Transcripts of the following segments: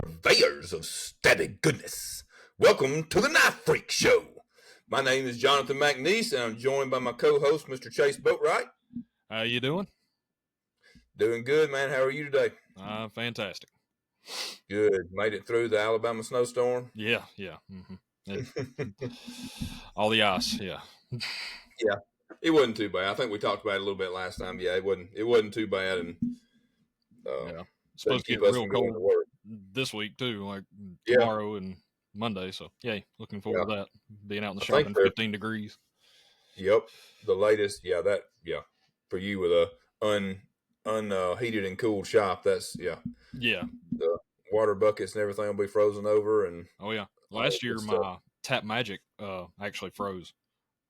purveyors of stabby goodness. Welcome to the Knife Freak Show. My name is Jonathan McNees, and I'm joined by my co-host, Mr. Chase Boatright. How you doing? Doing good, man. How are you today? Fantastic. Good. Made it through the Alabama snowstorm? Yeah. All the ice, yeah. Yeah. It wasn't too bad. I think we talked about it a little bit last time. Yeah, it wasn't too bad, and Supposed to keep get us real from going cold to work this week too, like Yeah. tomorrow and Monday. So yay, looking forward to that. Being out in the shop in they're- 15 degrees. Yep, the latest. For you with a unheated and cooled shop. That's Yeah. The water buckets and everything will be frozen over, and Oh yeah, last year my Tap Magic actually froze.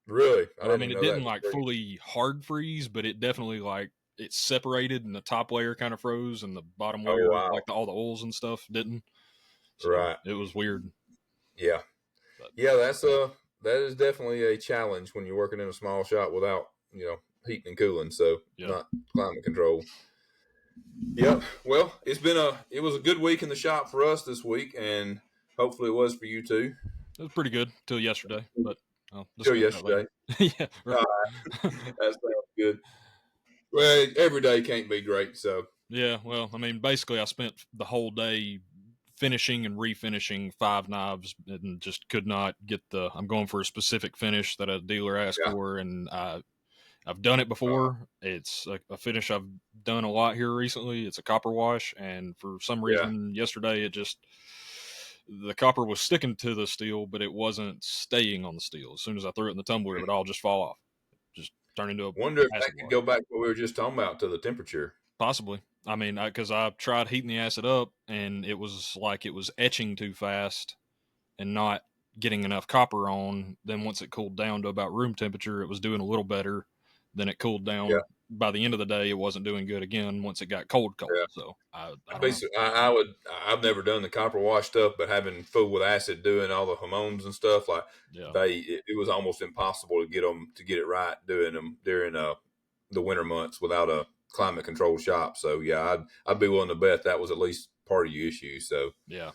Really, I mean, it didn't like fully hard freeze, but it definitely like it separated, and the top layer kind of froze, and the bottom layer, like all the oils and stuff, didn't. So right, it was weird. Yeah, that is definitely a challenge when you're working in a small shop without heating and cooling, so not climate control. Yep. Well, it was a good week in the shop for us this week, and hopefully it was for you too. It was pretty good till yesterday, but till yesterday. Yeah, right. That sounds good. Well, every day can't be great, so yeah. Well, I mean, basically, I spent the whole day finishing and refinishing 5 knives, and just could not get I'm going for a specific finish that a dealer asked for, and I've done it before. It's a finish I've done a lot here recently. It's a copper wash, and for some reason yesterday the copper was sticking to the steel, but it wasn't staying on the steel. As soon as I threw it in the tumbler, it would all just fall off. Just turn into a wonder if that could go back to what we were just talking about, to the temperature. Possibly. I mean, because I tried heating the acid up, and it was like it was etching too fast and not getting enough copper on. Then once it cooled down to about room temperature, it was doing a little better. Then it cooled down. Yeah. By the end of the day, it wasn't doing good again once it got cold. Yeah. So I've never done the copper wash stuff, but having fooled with acid doing all the hormones and stuff, like it was almost impossible to get it right doing them during the winter months without a climate controlled shop. So yeah, I'd be willing to bet that was at least part of your issue. So yeah.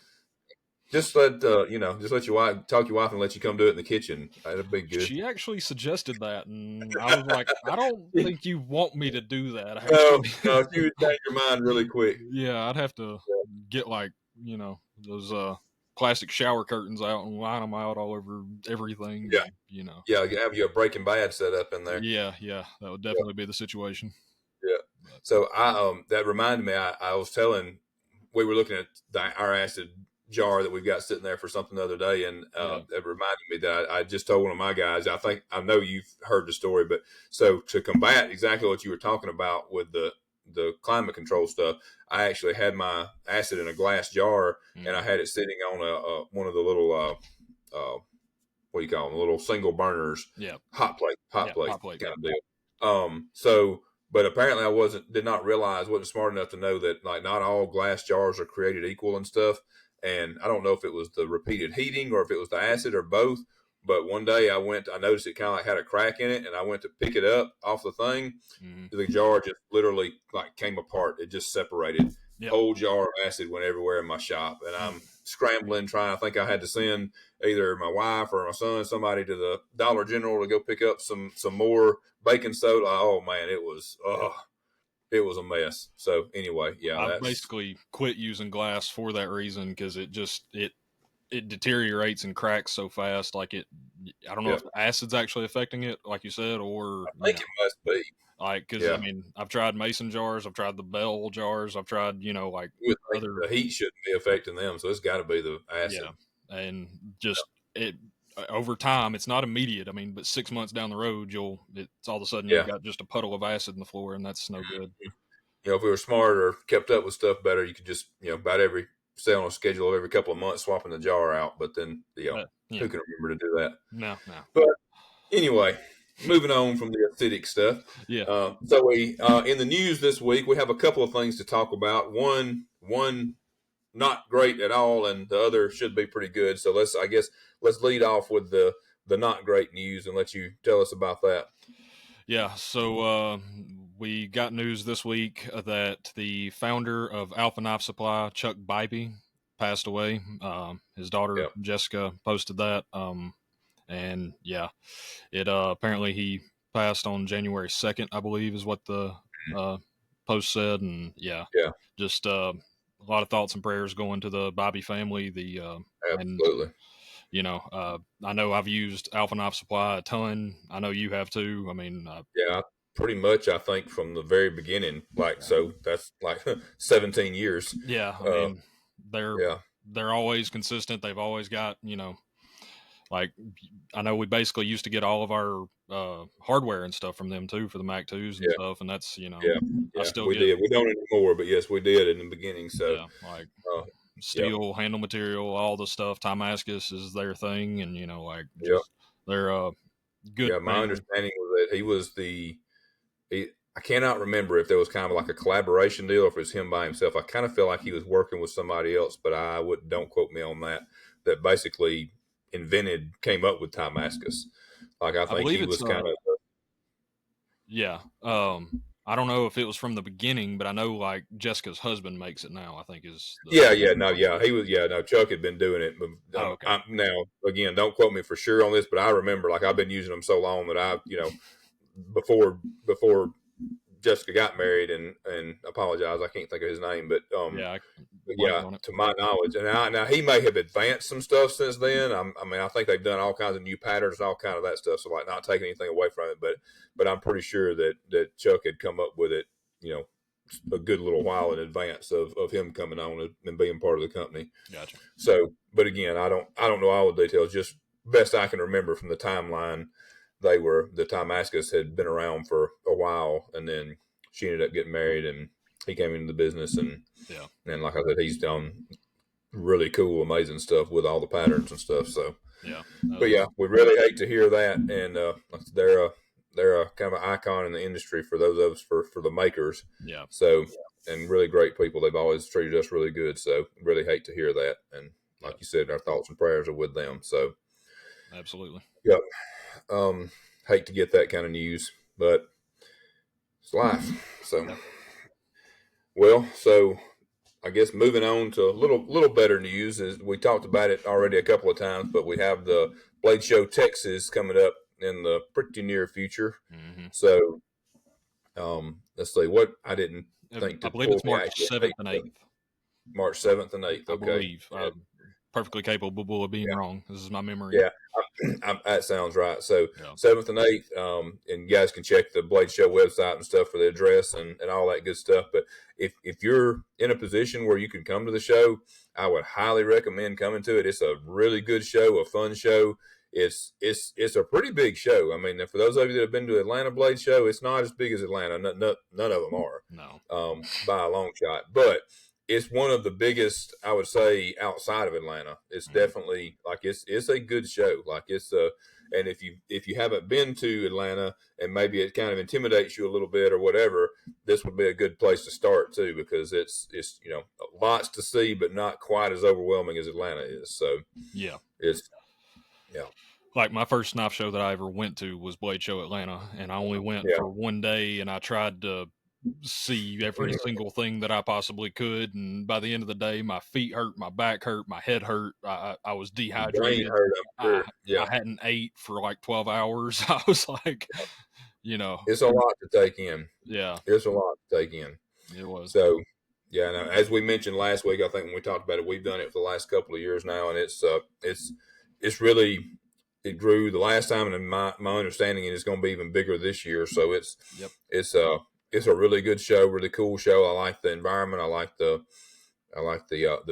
Just let your wife talk your wife and let you come do it in the kitchen. That'd be good. She actually suggested that, and I was like, I don't think you want me to do that. No, she would change your mind really quick. Yeah, I'd have to get those plastic shower curtains out and line them out all over everything. Yeah, Yeah, have you a Breaking Bad set up in there. Yeah, that would definitely be the situation. Yeah. So that reminded me. I was telling, we were looking at our acid jar that we've got sitting there for something the other day, and it reminded me that I just told one of my guys. I know you've heard the story, but so to combat exactly what you were talking about with the climate control stuff, I actually had my acid in a glass jar, and I had it sitting on one of the little what do you call them, little single burners, hot plate kind of deal. But apparently I did not realize, wasn't smart enough to know that like not all glass jars are created equal and stuff. And I don't know if it was the repeated heating or if it was the acid or both. But one day I noticed it kind of like had a crack in it, and I went to pick it up off the thing. Mm-hmm. The jar just literally like came apart. It just separated. Yep. Whole jar of acid went everywhere in my shop, and I'm scrambling, I think I had to send either my wife or my son, somebody, to the Dollar General to go pick up some more baking soda. Oh man, it was a mess. So anyway, I basically quit using glass for that reason, because it deteriorates and cracks so fast. Like I don't know if the acid's actually affecting it, like you said, or I think it must be. Like, because I mean, I've tried mason jars, I've tried the Bell jars, I've tried the heat shouldn't be affecting them, so it's got to be the acid. Yeah, and just it over time, it's not immediate. I mean, but 6 months down the road, it's all of a sudden you've got just a puddle of acid in the floor, and that's no good. If we were smart or kept up with stuff better, you could just about stay on a schedule every couple of months, swapping the jar out. But then who can remember to do that? No. But anyway, moving on from the acidic stuff. Yeah. So we in the news this week, we have a couple of things to talk about. One not great at all, and the other should be pretty good. So let's lead off with the not great news and let you tell us about that. Yeah. So we got news this week that the founder of Alpha Knife Supply, Chuck Bybee, passed away. His daughter Yep. Jessica posted that, and yeah, it apparently he passed on January 2nd, I believe, is what the post said, and yeah, Yeah. just a lot of thoughts and prayers going to the Bybee family. And Absolutely. I know I've used Alpha Knife Supply a ton. I know you have too. I mean, Yeah. Pretty much, I think from the very beginning. Like, so that's like 17 years. yeah, I Uh, mean, they're yeah. they're always consistent. They've always got, like, I know we basically used to get all of our hardware and stuff from them too for the Mac 2s and Yeah. stuff, and that's Yeah. I Yeah. still We get, did. We don't anymore, but yes, we did in the beginning. So, yeah, like uh, yeah. steel handle material, all the stuff. Timascus is their thing, and like Yeah. just they're a good Yeah. My family. understanding was that he was I cannot remember if there was kind of like a collaboration deal or if it was him by himself. I kind of feel like he was working with somebody else, but don't quote me on that. That basically came up with Timascus. Like I I think believe he it's was kind of yeah. I don't know if it was from the beginning, but I know like Jessica's husband makes it now. I think is the he was no Chuck had been doing it. But, oh, okay. I'm now again, don't quote me for sure on this, but I remember like I've been using them so long that before Jessica got married and apologize, I can't think of his name, Yeah, I blanked yeah, on it. to my knowledge, and now he may have advanced some stuff since then. I mean, I think they've done all kinds of new patterns and all kind of that stuff. So like, not taking anything away from it, but I'm pretty sure that Chuck had come up with it, a good little while in advance of him coming on and being part of the company. Gotcha. So, but again, I don't know all the details. Just best I can remember from the timeline, the Timascus had been around for a while, and then she ended up getting married, and he came into the business, and like I said, he's done really cool, amazing stuff with all the patterns and stuff. So, yeah, but yeah, we really hate to hear that, and they're a kind of an icon in the industry for those of us for the makers. yeah. So, and really great people. They've always treated us really good. So, really hate to hear that. And like you said, our thoughts and prayers are with them. So, Absolutely. yep. Hate to get that kind of news, but it's life. So, well, so I guess moving on to a little better news is we talked about it already a couple of times, but we have the Blade Show Texas coming up in the pretty near future. Mm-hmm. So, let's see what I didn't think I to believe pull it's the March actual 7th and 8th. March 7th and 8th. I Okay. believe. Yeah. I'm perfectly capable of being wrong. This is my memory. Yeah, that sounds right. So Yeah. 7th and 8th, and you guys can check the Blade Show website and stuff for the address and all that good stuff. But if you're in a position where you can come to the show, I would highly recommend coming to it. It's a really good show, a fun show. It's a pretty big show. I mean, for those of you that have been to Atlanta Blade Show, it's not as big as Atlanta. None of them are. No. By a long shot. But it's one of the biggest, I would say, outside of Atlanta. It's definitely like it's a good show. Like and if you haven't been to Atlanta and maybe it kind of intimidates you a little bit or whatever, this would be a good place to start too, because it's lots to see, but not quite as overwhelming as Atlanta is. So it's like my first knife show that I ever went to was Blade Show Atlanta, and I only went for one day, and I tried to see every single thing that I possibly could, and by the end of the day my feet hurt, my back hurt, my head hurt, I was dehydrated, hurt, I'm sure. I hadn't ate for like 12 hours. I was like, it's a lot to take in. It's a lot to take in. It was. So now, as we mentioned last week, I think when we talked about it, we've done it for the last couple of years now, and it's really, it grew the last time, and my understanding is it's going to be even bigger this year. So it's a really good show, really cool show. I like the environment. I like the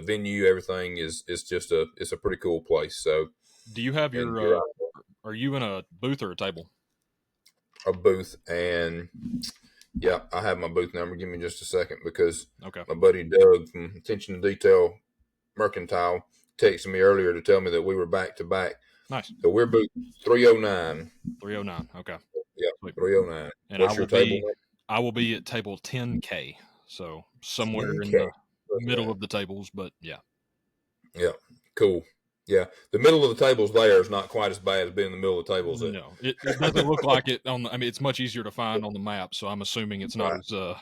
venue. Everything is just it's a pretty cool place. So, do you have are you in a booth or a table? A booth, and yeah, I have my booth number. Give me just a second, because my buddy Doug from Attention to Detail Mercantile texted me earlier to tell me that we were back to back. Nice. So we're booth 309. 309. Okay. Yeah, 309. And what's your table? I will be at table 10K, so somewhere 10K. In the middle of the tables, but yeah. Yeah, cool. Yeah, the middle of the tables there is not quite as bad as being in the middle of the tables. No, it doesn't look like it on. I mean, it's much easier to find on the map, so I'm assuming it's not as a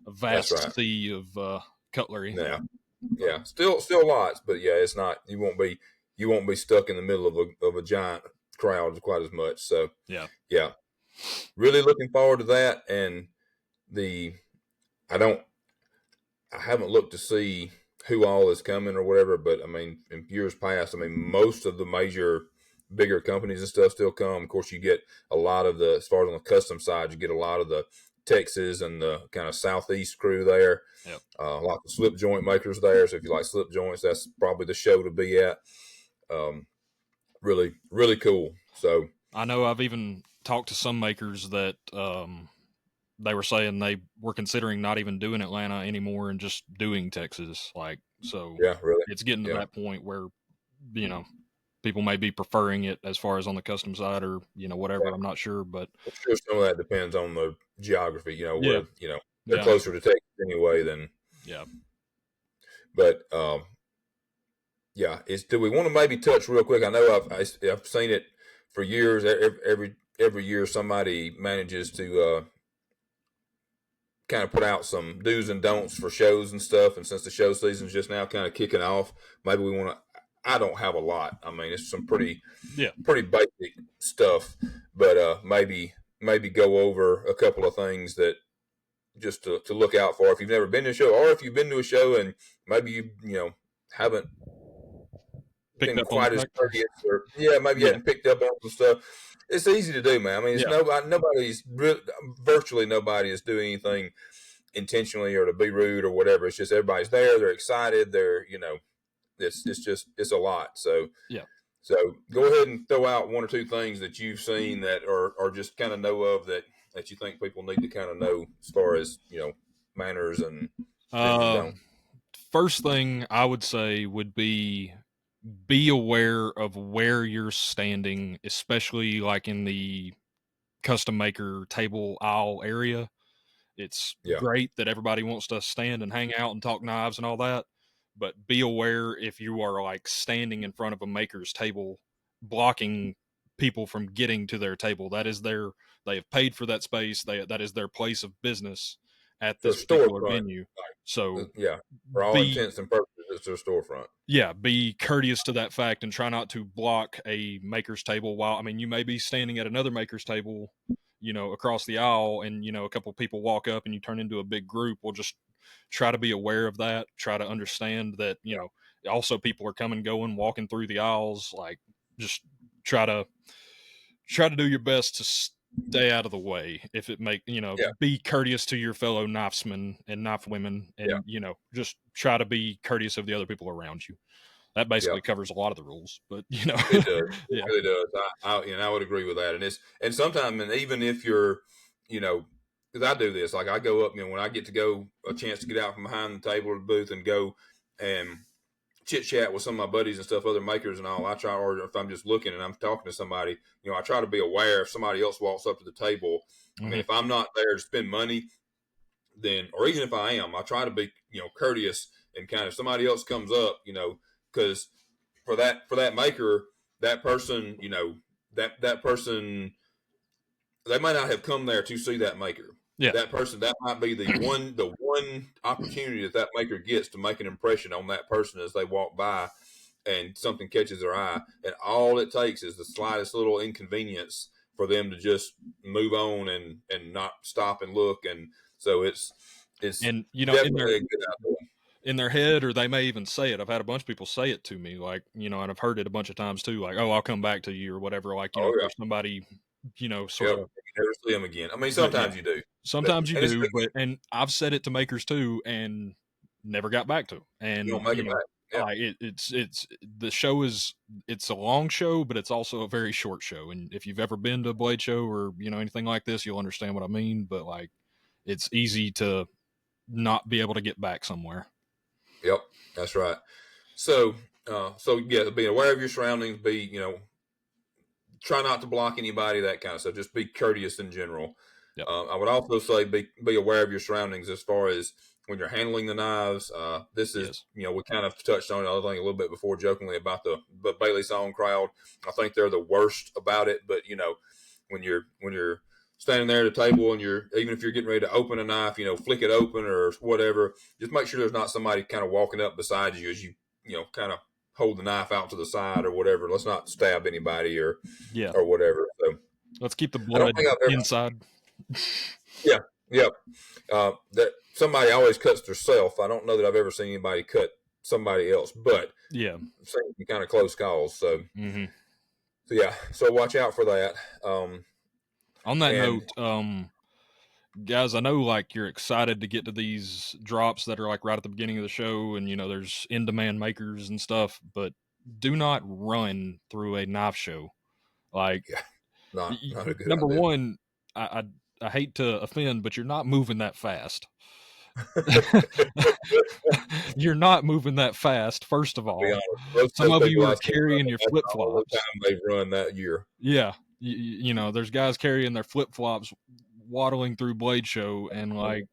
vast sea of cutlery. Yeah, Yeah, still lots, but yeah, it's not. You won't be stuck in the middle of a giant crowd quite as much. So Yeah. yeah, really looking forward to that. And the I don't I haven't looked to see who all is coming or whatever, but I mean, in years past, I mean, most of the major, bigger companies and stuff still come. Of course, you get a lot of as far as on the custom side, you get a lot of the Texas and the kind of Southeast crew there. Yep. A lot of slip joint makers there. So if you like slip joints, that's probably the show to be at. Really, really cool. So I know I've even talked to some makers that they were saying they were considering not even doing Atlanta anymore and just doing Texas. Like, so yeah, really, it's getting to yeah. that point where, people may be preferring it as far as on the custom side or, whatever. I'm not sure, but I'm sure some of that depends on the geography. yeah, Where they're yeah, closer to Texas anyway than. yeah. But yeah, do we want to maybe touch real quick? I know I've seen it for years. Every year somebody manages to kind of put out some do's and don'ts for shows and stuff. And since the show season's just now kind of kicking off, maybe we want to. I don't have a lot. I mean, it's some pretty Yeah. basic stuff, but maybe go over a couple of things that just to look out for if you've never been to a show, or if you've been to a show and maybe you haven't Picked been up on the quite as fact. courteous, or maybe you Yeah. hadn't picked up on some stuff. It's easy to do, man. I mean, it's Yeah. virtually nobody is doing anything intentionally or to be rude or whatever. It's just everybody's there. They're excited. It's a lot. So Yeah. So go ahead and throw out one or two things that you've seen that are just kind of know of that you think people need to kind of know as far as manners and do's and don'ts. First thing I would say would be aware of where you're standing, especially like in the custom maker table aisle area. It's Yeah, great that everybody wants to stand and hang out and talk knives and all that, but be aware if you are like standing in front of a maker's table, blocking people from getting to their table. They have paid for that space. That is their place of business at their this particular storefront. venue. So Yeah, for all be intents and purposes, it's their storefront. yeah, be courteous to that fact and try not to block a maker's table while, I mean, you may be standing at another maker's table, across the aisle, and a couple of people walk up and you turn into a big group. Well, just try to be aware of that, try to understand that, also people are coming, going, walking through the aisles. Like, just try to do your best to stay out of the way. If it Yeah, be courteous to your fellow knifesmen and knife women, yeah, and just try to be courteous of the other people around you. That yeah. basically covers a lot of the rules, but It does. It yeah. really does. I would agree with that. And sometimes, and even if you're, because I do this, like I go up, when I get to go a chance to get out from behind the table or the booth and go and chit chat with some of my buddies and stuff, other makers and all. I try, or if I'm just looking and I'm talking to somebody, I try to be aware if somebody else walks up to the table. I mean, Mm-hmm. if I'm not there to spend money, then, or even if I am, I try to be, courteous and kind of, if somebody else comes up, because for that maker, that person, that person, they might not have come there to see that maker. Yeah. That person, that might be the one opportunity that maker gets to make an impression on that person as they walk by, and something catches their eye, and all it takes is the slightest little inconvenience for them to just move on and not stop and look. And so it's And definitely a good idea. in their head, or they may even say it. I've had a bunch of people say it to me, like, and I've heard it a bunch of times too, like, "Oh, I'll come back to you," or whatever. Like, Oh if yeah, there's somebody, sort yep. of. You never see them again. I mean, But yeah, sometimes you do, sometimes you and it's do, and I've said it to makers too, and never got back to 'em. you And don't make it back. Yeah, like it's the show it's a long show, but it's also a very short show. And if you've ever been to a blade show or anything like this, you'll understand what I mean. But like, it's easy to not be able to get back somewhere. yep, that's right. So, so yeah, being aware of your surroundings, try not to block anybody, that kind of stuff. Just be courteous in general. Yep. I would also say be aware of your surroundings as far as when you're handling the knives. This is, Yes. we kind of touched on it, I think, a little bit before jokingly about the Bailey Song crowd. I think they're the worst about it, but when you're standing there at the table and even if you're getting ready to open a knife, flick it open or whatever, just make sure there's not somebody kind of walking up beside you as you kind of hold the knife out to the side or whatever. Let's not stab anybody or whatever. So let's keep the I don't blood think I've ever, inside. Yeah. That somebody always cuts themselves. I don't know that I've ever seen anybody cut somebody else, but yeah, I've seen some kind of close calls. So, mm-hmm. so watch out for that. On that note, guys, I know like you're excited to get to these drops that are like right at the beginning of the show, and there's in-demand makers and stuff, but do not run through a knife show. Like, not a good number idea. one, I hate to offend, but you're not moving that fast. You're not moving that fast. First of all, some of you are carrying your flip flops. They've run that year. Yeah, there's guys carrying their flip flops, waddling through Blade Show, and like,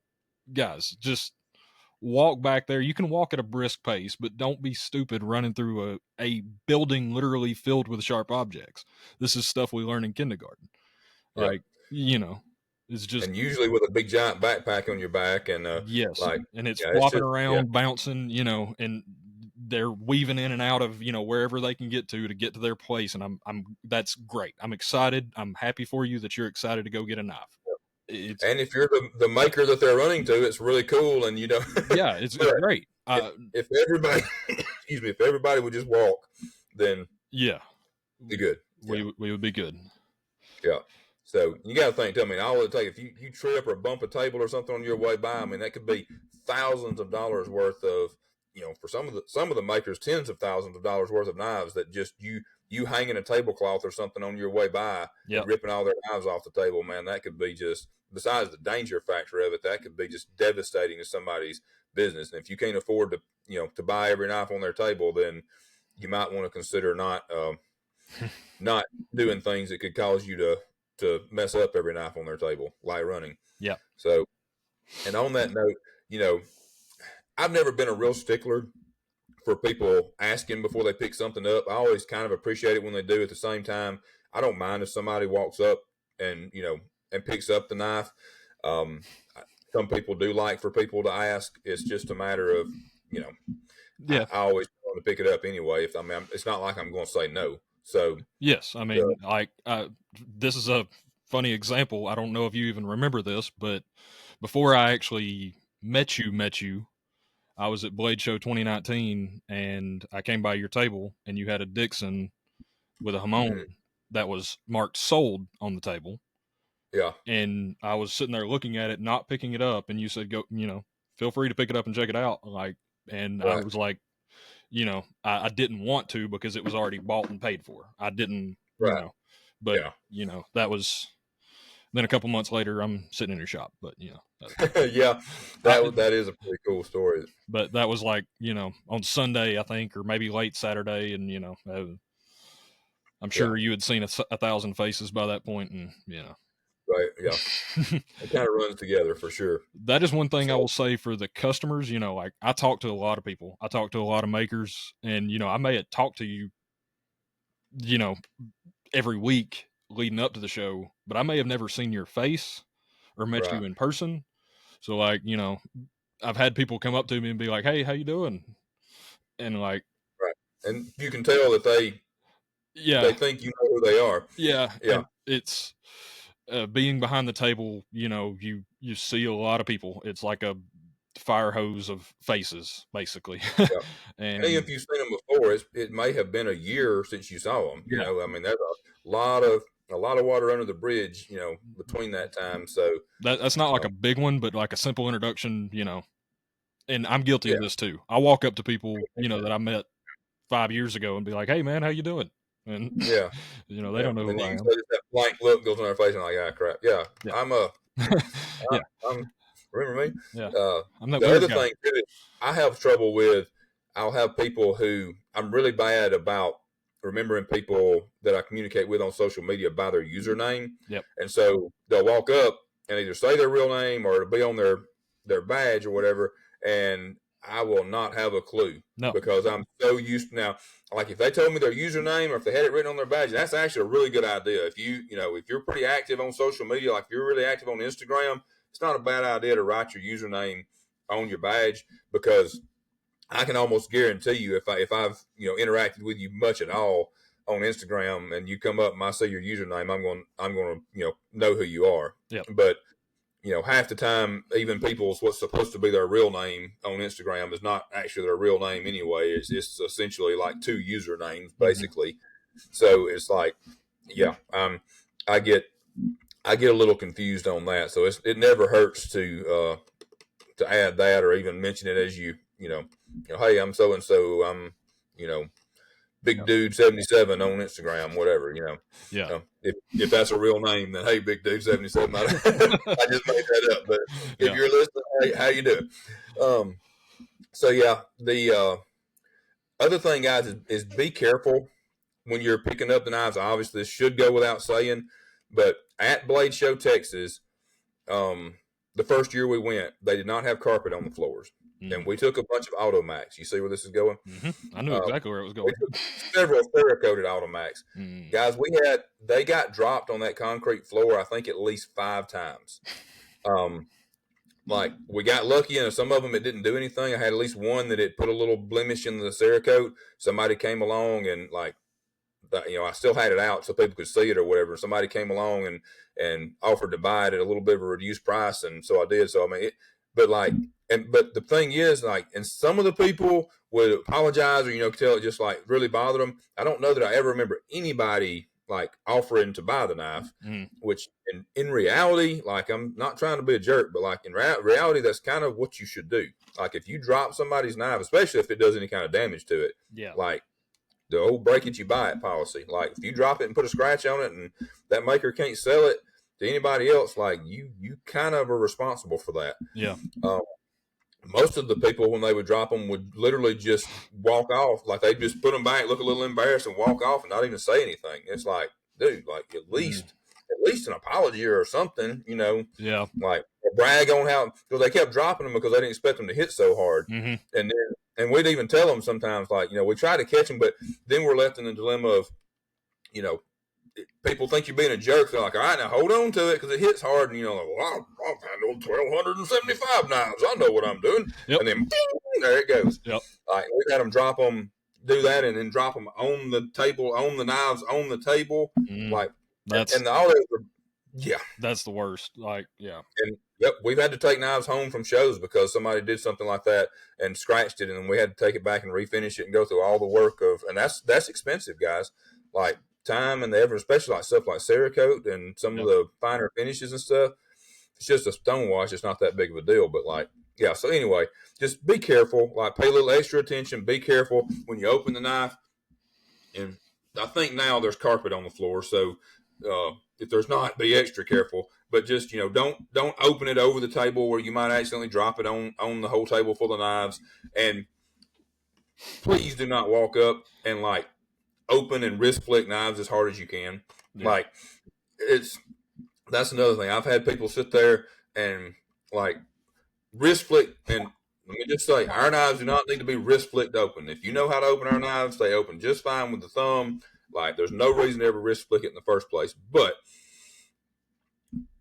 guys, just walk back there. You can walk at a brisk pace, but don't be stupid running through a building literally filled with sharp objects. This is stuff we learn in kindergarten. Yeah. Like, it's just, and usually with a big giant backpack on your back, and yes, like, and it's flopping around, bouncing, and they're weaving in and out of wherever they can get to get to their place, and I'm that's great. I'm excited. I'm happy for you that you're excited to go get a knife. And if you're the maker that they're running to, it's really cool, and yeah, it's great. If everybody, excuse me, if everybody would just walk, then be good. We would be good. Yeah. So you got to think. I mean, I will tell you, if you trip or bump a table or something on your way by, I mean, that could be thousands of dollars worth of, for some of the makers, tens of thousands of dollars worth of knives that just you hanging a tablecloth or something on your way by, and ripping all their knives off the table, man. That could be just, besides the danger factor of it, that could be just devastating to somebody's business. And if you can't afford to, to buy every knife on their table, then you might want to consider not doing things that could cause you to mess up every knife on their table, like running. Yeah. So, and on that note, I've never been a real stickler for people asking before they pick something up. I always kind of appreciate it when they do. At the same time, I don't mind if somebody walks up and picks up the knife. Some people do like for people to ask. It's just a matter of, I always want to pick it up anyway. It's not like I'm going to say no. So yes, I mean, this is a funny example. I don't know if you even remember this, but before I actually met you, I was at Blade Show 2019, and I came by your table, and you had a Dixon with a Hamon that was marked sold on the table. Yeah. And I was sitting there looking at it, not picking it up, and you said, "Go, feel free to pick it up and check it out." I was like, I didn't want to because it was already bought and paid for. I didn't, but that was. Then a couple months later, I'm sitting in your shop, but that is a pretty cool story. But that was like on Sunday, I think, or maybe late Saturday, and I'm sure you had seen 1,000 faces by that point, and right, yeah, it kind of runs together for sure. That is one thing I will say for the customers. Like I talk to a lot of people, I talk to a lot of makers, and I may have talked to you, every week leading up to the show, but I may have never seen your face or met you in person. So like, I've had people come up to me and be like, "Hey, how you doing?" And like, and you can tell that they think you know who they are. Yeah. And it's being behind the table. You see a lot of people. It's like a fire hose of faces, basically. And if you've seen them before, it may have been a year since you saw them. I mean, there's a lot of water under the bridge, between that time. So that's not like a big one, but like a simple introduction, and I'm guilty of this too. I walk up to people, that I met 5 years ago and be like, "Hey man, how you doing?" And they don't know who I am. That blank look goes on their face and like, "Ah, crap." Yeah. I'm remember me? Yeah. I'm that the other guy. Thing too is I have trouble with, I'll have people who, I'm really bad about remembering people that I communicate with on social media by their username. Yep. And so they'll walk up and either say their real name or it'll be on their badge or whatever. And I will not have a clue No. because I'm so used to now. Like if they told me their username or if they had it written on their badge, that's actually a really good idea. If if you're pretty active on social media, like if you're really active on Instagram, it's not a bad idea to write your username on your badge because I can almost guarantee you if I've interacted with you much at all on Instagram and you come up and I say your username, I'm going to know who you are. Yep. But half the time, even people's what's supposed to be their real name on Instagram is not actually their real name anyway. It's essentially like two usernames basically. So it's like, yeah, I get a little confused on that. So it never hurts to add that or even mention it as hey, I'm so and so. I'm Big Dude 77 on Instagram, whatever. Yeah. If that's a real name, then hey, Big Dude 77. I just made that up, but if you're listening, hey, how you doing? So yeah, the other thing, guys, is be careful when you're picking up the knives. Obviously, this should go without saying, but at Blade Show, Texas, the first year we went, they did not have carpet on the floors. And we took a bunch of Automax. You see where this is going? I knew exactly where it was going. We took several Cerakoted Automax. Guys, they got dropped on that concrete floor, I think at least 5 times. Like we got lucky, and some of them it didn't do anything. I had at least one that it put a little blemish in the Cerakote. Somebody came along and I still had it out so people could see it or whatever. Somebody came along and offered to buy it at a little bit of a reduced price, and so I did. So I mean, but the thing is, and some of the people would apologize or tell it just really bothered them. I don't know that I ever remember anybody offering to buy the knife, which in reality, I'm not trying to be a jerk, but in reality, that's kind of what you should do. If you drop somebody's knife, especially if it does any kind of damage to it, the old break it, you buy it policy. If you drop it and put a scratch on it and that maker can't sell it to anybody else, you kind of are responsible for that. Yeah. Most of the people, when they would drop them, would literally just walk off. They just put them back, look a little embarrassed, and walk off and not even say anything. It's dude, at least an apology or something, Yeah. Brag on how, because they kept dropping them because they didn't expect them to hit so hard. And we'd even tell them sometimes, we try to catch them, but then we're left in the dilemma of, people think you're being a jerk. They're like, all right, now hold on to it because it hits hard. And well, I've handled 1,275 knives. I know what I'm doing. Yep. And then ding, there it goes. Yep. We had them drop them, do that, and then drop them on the table, on the knives, on the table. And the autos are, yeah. That's the worst. Yeah. And yep, we've had to take knives home from shows because somebody did something like that and scratched it, and we had to take it back and refinish it and go through all the work and that's expensive, guys. Time and the effort, especially stuff like Cerakote and some of the finer finishes and stuff. It's just a stone wash. It's not that big of a deal, but yeah. So anyway, just be careful. Pay a little extra attention. Be careful when you open the knife. And I think now there's carpet on the floor, so if there's not, be extra careful. But just don't open it over the table where you might accidentally drop it on the whole table full of knives. And please do not walk up and open and wrist flick knives as hard as you can. Yeah. That's another thing. I've had people sit there and wrist flick, and let me just say, our knives do not need to be wrist flicked open. If you know how to open our knives, they open just fine with the thumb. There's no reason to ever wrist flick it in the first place. But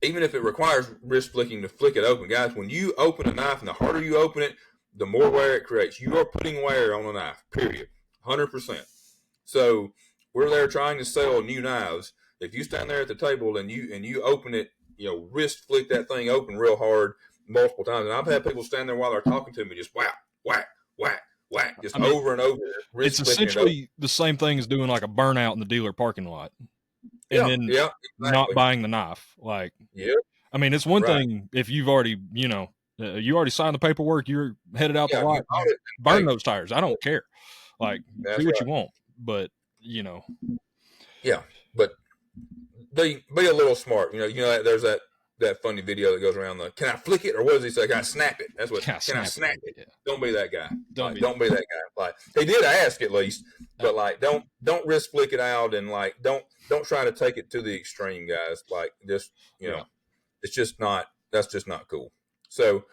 even if it requires wrist flicking to flick it open, guys, when you open a knife and the harder you open it, the more wear it creates. You are putting wear on a knife, period. 100%. So we're there trying to sell new knives. If you stand there at the table and you open it, wrist flick that thing open real hard multiple times. And I've had people stand there while they're talking to me, just whack, whack, whack, whack, just over and over. It's essentially the same thing as doing a burnout in the dealer parking lot. And then exactly. Not buying the knife. I mean, it's one thing if you've already, you already signed the paperwork, you're headed out the lot, burn those tires. I don't care. Do what you want. But yeah, but be a little smart. There's that funny video that goes around. Can I flick it, or what does he say? Can I snap it? That's what. Can I snap it? Yeah. Don't be that guy. Don't be that guy. He did ask at least, but don't wrist flick it out, and don't try to take it to the extreme, guys. It's just not. That's just not cool. So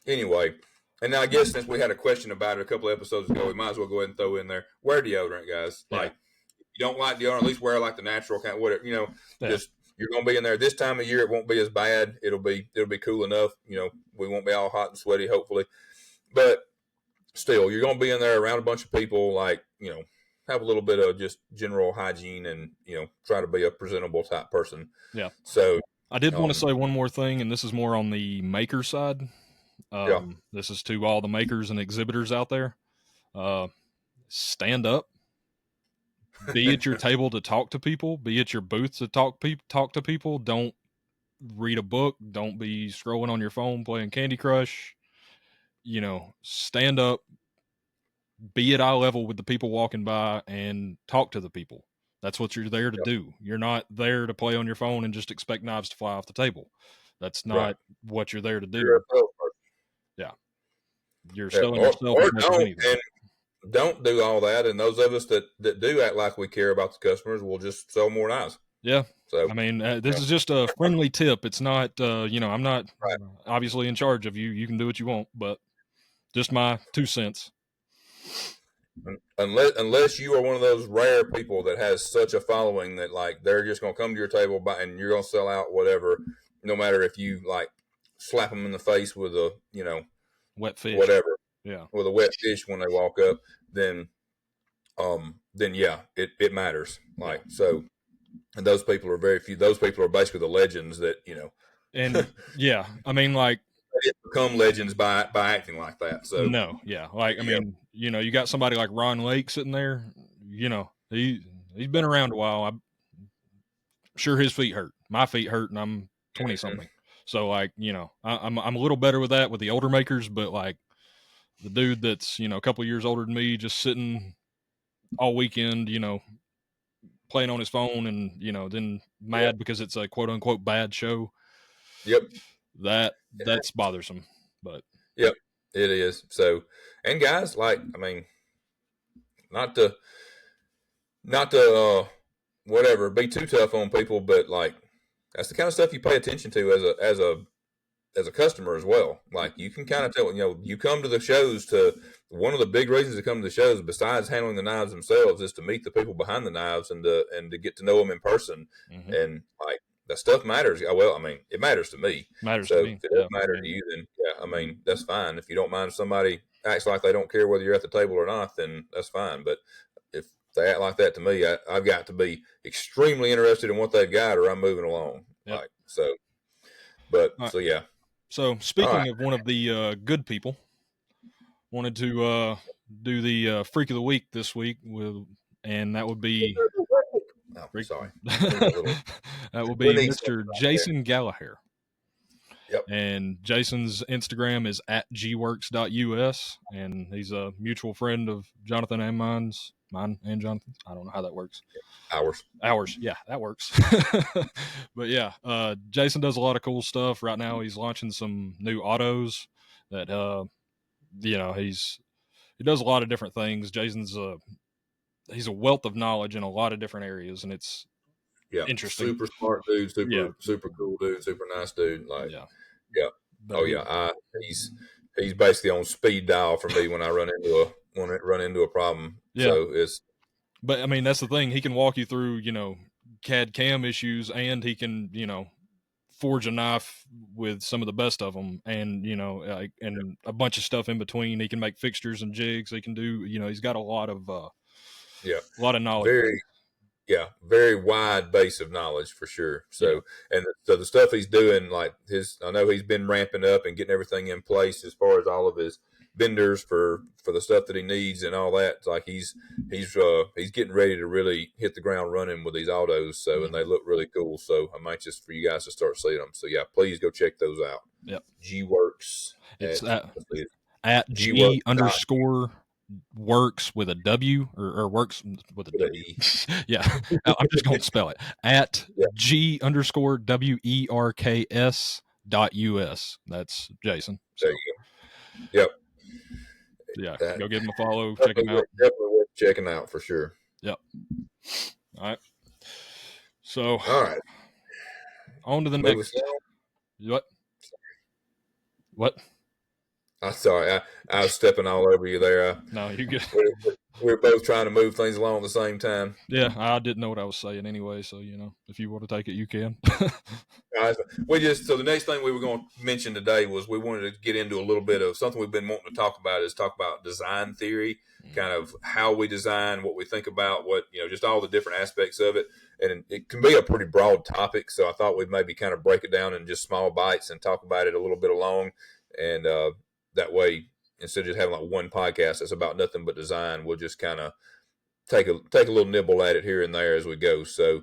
anyway, And now I guess since we had a question about it a couple of episodes ago, we might as well go ahead and throw in there, wear deodorant, guys. Yeah. Like, you don't like deodorant, at least wear like the natural kind, whatever, just you're going to be in there this time of year. It won't be as bad. It'll be cool enough. We won't be all hot and sweaty, hopefully, but still, you're going to be in there around a bunch of people. Like, have a little bit of just general hygiene and, try to be a presentable type person. Yeah. So I did want to say one more thing, and this is more on the maker side. This is to all the makers and exhibitors out there. Stand up. Be at your table to talk to people. Be at your booth to talk to people. Don't read a book. Don't be scrolling on your phone playing Candy Crush. Stand up. Be at eye level with the people walking by and talk to the people. That's what you're there to do. You're not there to play on your phone and just expect knives to fly off the table. That's not what you're there to do. Yeah. You're selling yourself as much as anything. Don't do all that. And those of us that do act like we care about the customers will just sell more knives. Yeah. So, I mean, this is just a friendly tip. It's not, I'm not obviously in charge of you. You can do what you want, but just my 2 cents. Unless you are one of those rare people that has such a following that like they're just going to come to your table and you're going to sell out whatever, no matter if you like slap them in the face with a wet fish, whatever, with a wet fish when they walk up, then yeah, it matters. Like so, and those people are very few. Those people are basically the legends that and yeah, I mean like. They become legends by acting like that. So no, yeah, like I mean, you got somebody like Ron Lake sitting there. He's been around a while. I'm sure his feet hurt. My feet hurt, and I'm 20 something. So like I'm a little better with that with the older makers, but like the dude that's a couple years older than me, just sitting all weekend, playing on his phone, and then mad because it's a quote unquote bad show. Yep. That's bothersome, but yep, it is. So, and guys, like, I mean, not to whatever, be too tough on people, but like, that's the kind of stuff you pay attention to as a customer as well. Like, you can kind of tell, you come to the shows one of the big reasons to come to the shows, besides handling the knives themselves, is to meet the people behind the knives and to get to know them in person. Mm-hmm. And like, that stuff matters. Well, I mean, it matters to me. So if it doesn't matter to you, then I mean, that's fine. If you don't mind if somebody acts like they don't care whether you're at the table or not, then that's fine. But if they act like that to me, I've got to be extremely interested in what they've got, or I'm moving along. Yep. Like so. But so yeah. So speaking of one of the good people, wanted to do the freak of the week this week and that would be. Oh, sorry. That will be Mr. Jason Gallagher. Yep. And Jason's Instagram is @gworks.us, and he's a mutual friend of Jonathan and mine and Jonathan's. I don't know how that works. Ours. Yeah, that works. But yeah, Jason does a lot of cool stuff. Right now he's launching some new autos that he does a lot of different things. Jason's he's a wealth of knowledge in a lot of different areas, and it's interesting. Super smart dude, super cool dude, super nice dude. Like, yeah. He's basically on speed dial for me when I run into a problem. Yeah. So but I mean, that's the thing. He can walk you through, CAD CAM issues, and he can, forge a knife with some of the best of them, and and a bunch of stuff in between. He can make fixtures and jigs. He can do, he's got a lot of knowledge. Very wide base of knowledge for sure. So and so the stuff he's doing, like I know he's been ramping up and getting everything in place as far as all of his vendors for the stuff that he needs and all that. It's like he's getting ready to really hit the ground running with these autos. So and they look really cool. So I'm anxious for you guys to start seeing them. So yeah, please go check those out. Yep. G-Works. It's at G_works with a W or works with a W. Yeah. I'm just going to spell it at G_WERKS.US. That's Jason. So. There you go. Yep. Yeah. Go give him a follow. Check him out. Definitely worth checking out for sure. Yep. All right. So. All right. On to the next. What? I'm sorry. I was stepping all over you there. No, you're good. We're both trying to move things along at the same time. Yeah, I didn't know what I was saying anyway, so if you want to take it, you can. So the next thing we were going to mention today was we wanted to get into a little bit of something we've been wanting to talk about is talk about design theory, kind of how we design, what we think about, what, just all the different aspects of it. And it can be a pretty broad topic. So I thought we'd maybe kind of break it down in just small bites and talk about it a little bit along. And that way, instead of just having like one podcast that's about nothing but design, we'll just kind of take a little nibble at it here and there as we go. So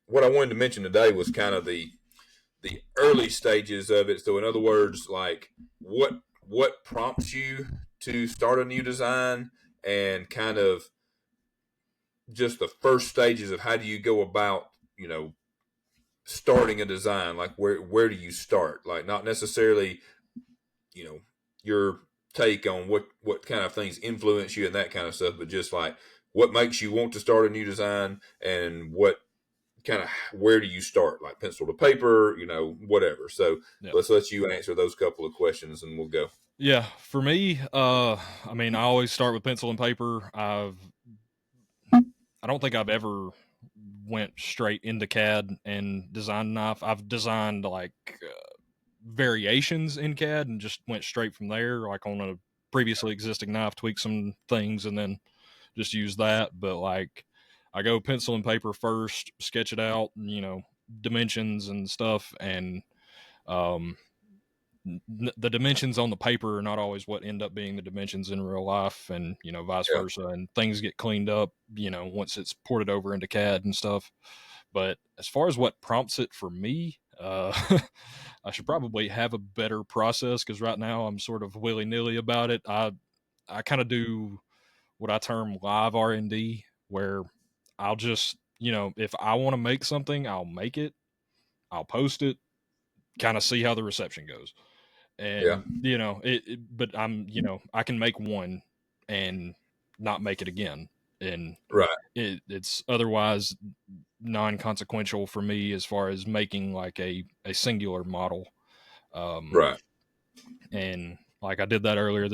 what I wanted to mention today was kind of the early stages of it. So in other words, like what prompts you to start a new design, and kind of just the first stages of how do you go about starting a design. Like where do you start? Like not necessarily your take on what kind of things influence you and that kind of stuff, but just like what makes you want to start a new design, and what kind of where do you start, like pencil to paper, whatever. So Yep. let's let you answer those couple of questions and we'll go. Yeah, for me, I always start with pencil and paper. I don't think I've ever went straight into CAD and designed a knife. I've designed like variations in CAD and just went straight from there, like on a previously existing knife, tweak some things, and then just use that. But like, I go pencil and paper first, sketch it out, dimensions and stuff, and um, the dimensions on the paper are not always what end up being the dimensions in real life, and vice Yeah. versa, and things get cleaned up once it's ported over into CAD and stuff. But as far as what prompts it for me, I should probably have a better process, because right now I'm sort of willy-nilly about it. I kind of do what I term live R&D, where I'll just, if I want to make something, I'll make it, I'll post it, kind of see how the reception goes. Yeah. And but I can make one and not make it again, and Right. it's otherwise non-consequential for me as far as making like a singular model. um Right. and like I did that earlier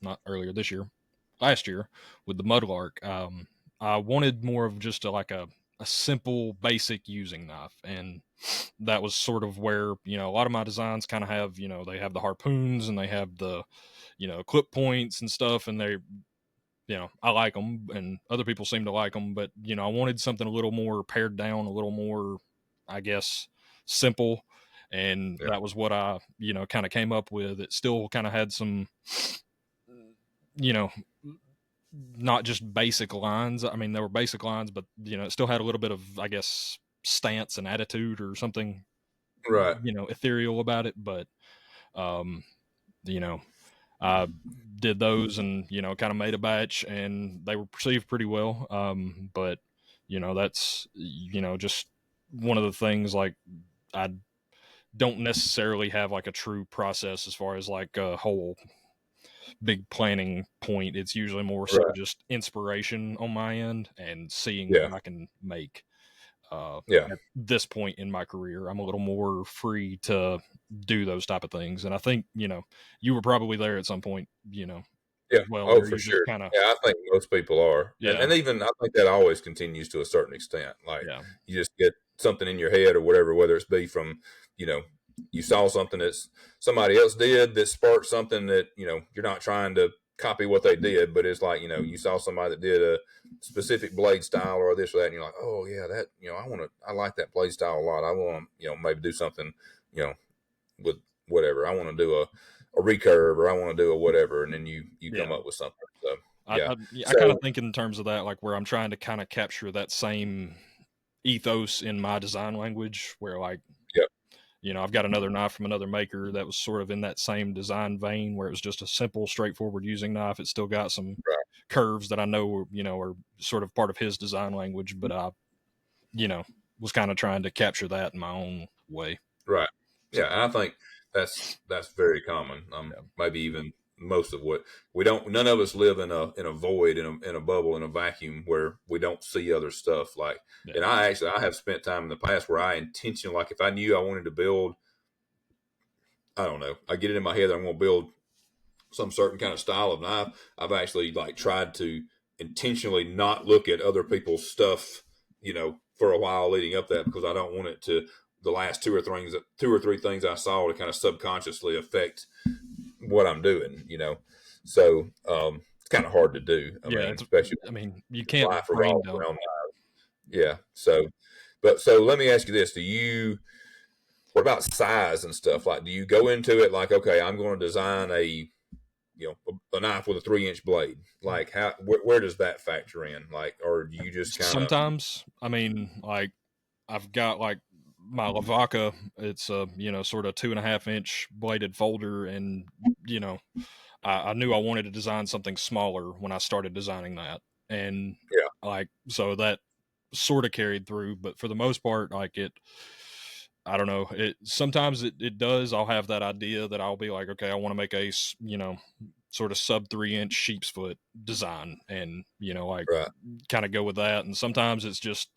not earlier this year, last year, with the mudlark. I wanted more of just a simple basic using knife, and that was sort of where a lot of my designs kind of have, they have the harpoons and they have the clip points and stuff, and they, I like them and other people seem to like them, but I wanted something a little more pared down, a little more, I guess, simple. And Yeah. that was what I kind of came up with. It still kind of had some, you know not just basic lines. I mean, there were basic lines, but it still had a little bit of, I guess, stance and attitude or something, Right. ethereal about it. But um you know I did those, and kind of made a batch, and they were perceived pretty well. But that's just one of the things. Like, I don't necessarily have like a true process as far as like a whole big planning point. It's usually more so Right. just inspiration on my end and seeing Yeah. what I can make. Yeah. At this point in my career, I'm a little more free to do those type of things, and I think you were probably there at some point, Yeah. as well, Oh, where for you just sure. kind of, Yeah, I think most people are, yeah, and even I think that always continues to a certain extent. Like yeah, you just get something in your head or whatever, whether it's be from you know you saw something that somebody else did that sparked something that you're not trying to copy what they did, but it's like you saw somebody that did a specific blade style or this or that, and you're like, oh yeah, that I like that blade style a lot. I want to maybe do something you know with whatever. I want to do a recurve, or I want to do a whatever, and then you come yeah. up with something. So I yeah. I, I kind of So think in terms of that, like where I'm trying to kind of capture that same ethos in my design language, where like yeah. I've got another knife from another maker that was sort of in that same design vein, where it was just a simple, straightforward using knife. It still got some Right. curves that I know are sort of part of his design language, but I, you know, was kind of trying to capture that in my own way. Right. Yeah, So, and I think that's very common. yeah, Maybe even most of what we don't. None of us live in a void, in a bubble, in a vacuum where we don't see other stuff. Like, yeah, and I have spent time in the past where I intentionally, like, if I knew I wanted to build, I don't know, I get it in my head that I'm going to build some certain kind of style of knife, I've actually like tried to intentionally not look at other people's stuff, for a while leading up to that, because I don't want it to the last two or three things I saw to kind of subconsciously affect what I'm doing, So it's kind of hard to do. Yeah, Especially you can't life brain revolves dump. around knives. Yeah. So let me ask you this: what about size and stuff? Like, do you go into it like, okay, I'm going to design a knife with a 3-inch blade? Like, where does that factor in? Like, or do you just kind of Sometimes, like I've got like my Lavaca. It's a sort of 2.5-inch bladed folder, and I knew I wanted to design something smaller when I started designing that, and yeah, like so that sort of carried through. But for the most part, I don't know. Sometimes it does. I'll have that idea that I'll be like, okay, I want to make a sort of sub 3-inch sheep's foot design, and like right, kind of go with that. And sometimes it's just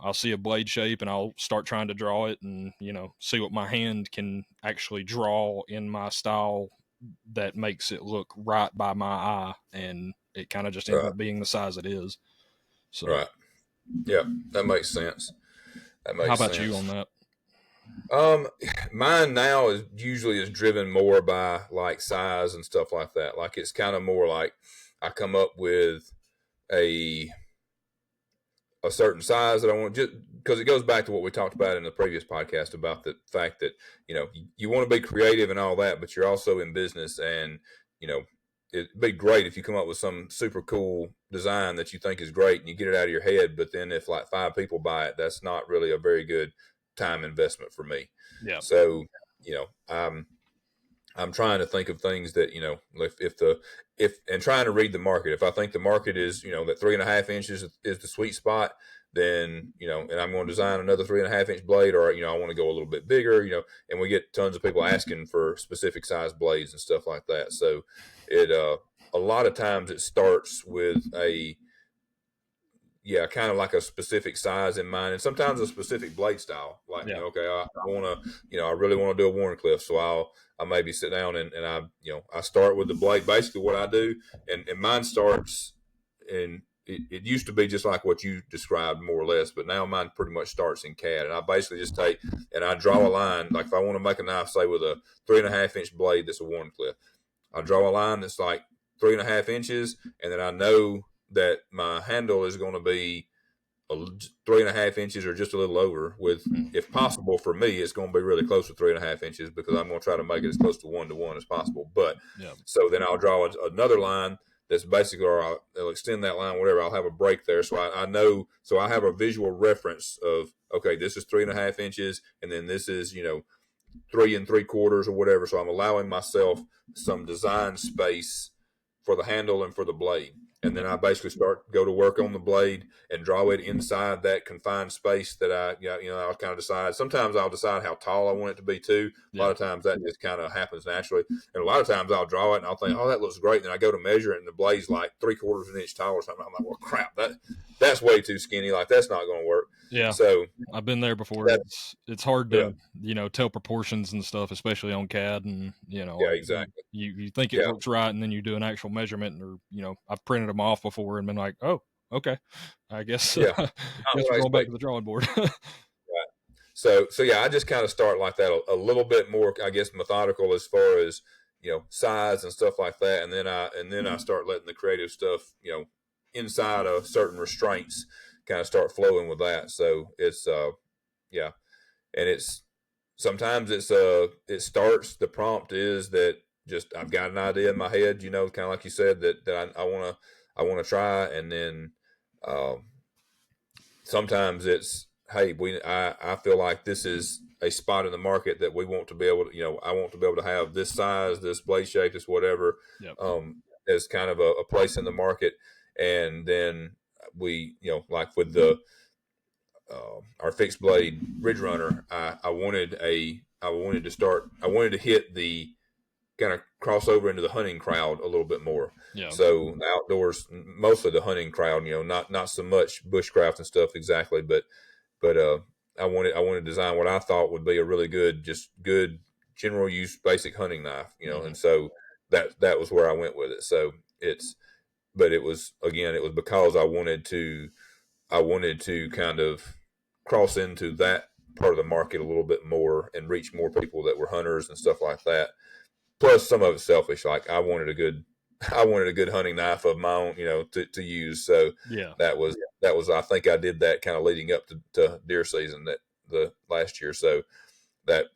I'll see a blade shape and I'll start trying to draw it, and see what my hand can actually draw in my style that makes it look right by my eye, and it kind of just ends right, up being the size it is. So right. Yeah, that makes sense. That how makes about you sense. on that? Um, Mine now is usually driven more by like size and stuff like that. Like, it's kind of more like I come up with a certain size that I want, just because it goes back to what we talked about in the previous podcast about the fact that you want to be creative and all that, but you're also in business, and you know it'd be great if you come up with some super cool design that you think is great and you get it out of your head, but then if like 5 people buy it, that's not really a very good time investment for me. Yeah. So you know I'm trying to think of things that if and trying to read the market. If I think the market is that 3.5 inches is the sweet spot, then and I'm going to design another 3.5 inch blade, or I want to go a little bit bigger, and we get tons of people asking for specific size blades and stuff like that. So it a lot of times it starts with kind of like a specific size in mind, and sometimes a specific blade style. Like, Yeah. okay, I want to, I really want to do a Warncliffe, so I maybe sit down and I start with the blade. Basically, what I do, and mine starts, and it used to be just like what you described more or less, but now mine pretty much starts in CAD, and I basically just take and I draw a line. Like, if I want to make a knife, say with a 3.5 inch blade that's a Warncliffe, I draw a line that's like 3.5 inches, and then I know that my handle is going to be 3.5 inches or just a little over. With, if possible for me, it's going to be really close to 3.5 inches, because I'm going to try to make it as close to 1 to 1 as possible. But Yeah. so then I'll draw another line that's basically, or I'll extend that line, whatever. I'll have a break there, so I know, so I have a visual reference of, okay, this is 3.5 inches, and then this is 3 3/4 or whatever. So I'm allowing myself some design space for the handle and for the blade. And then I basically go to work on the blade and draw it inside that confined space that I'll kind of decide. Sometimes I'll decide how tall I want it to be too. A lot of times that just kind of happens naturally. And a lot of times I'll draw it and I'll think, oh, that looks great. And then I go to measure it and the blade's like 3/4 of an inch tall or something. I'm like, well, crap, that's way too skinny. Like, that's not going to work. Yeah. So I've been there before. It's hard yeah, to tell proportions and stuff, especially on CAD, and yeah, like exactly. you think it Yeah, looks right, and then you do an actual measurement, or I've printed them off before and been like, oh, okay, I guess yeah. guess Not what we're I going back to expected. the drawing board. Right. So yeah, I just kind of start like that, a little bit more, I guess, methodical as far as size and stuff like that, and then I start letting the creative stuff inside of certain restraints kind of start flowing with that. So it's yeah, and it's sometimes it starts, the prompt is that just I've got an idea in my head, kind of like you said, that I want to try, and then um, sometimes it's, hey, I feel like this is a spot in the market that we want to be able to, I want to be able to have this size, this blade shape, this whatever, Yep. as kind of a place in the market. And then we, like with our fixed blade Ridge Runner, I wanted to hit the kind of cross over into the hunting crowd a little bit more. Yeah. So the outdoors, mostly the hunting crowd, not so much bushcraft and stuff exactly, but I wanted to design what I thought would be a really good, just good general use basic hunting knife, Mhm. and so that was where I went with it. So but it was because I wanted to kind of cross into that part of the market a little bit more and reach more people that were hunters and stuff like that. Plus, some of it's selfish. Like I wanted a good hunting knife of my own, to use. So Yeah. that was I think I did that kind of leading up to deer season that the last year. So that,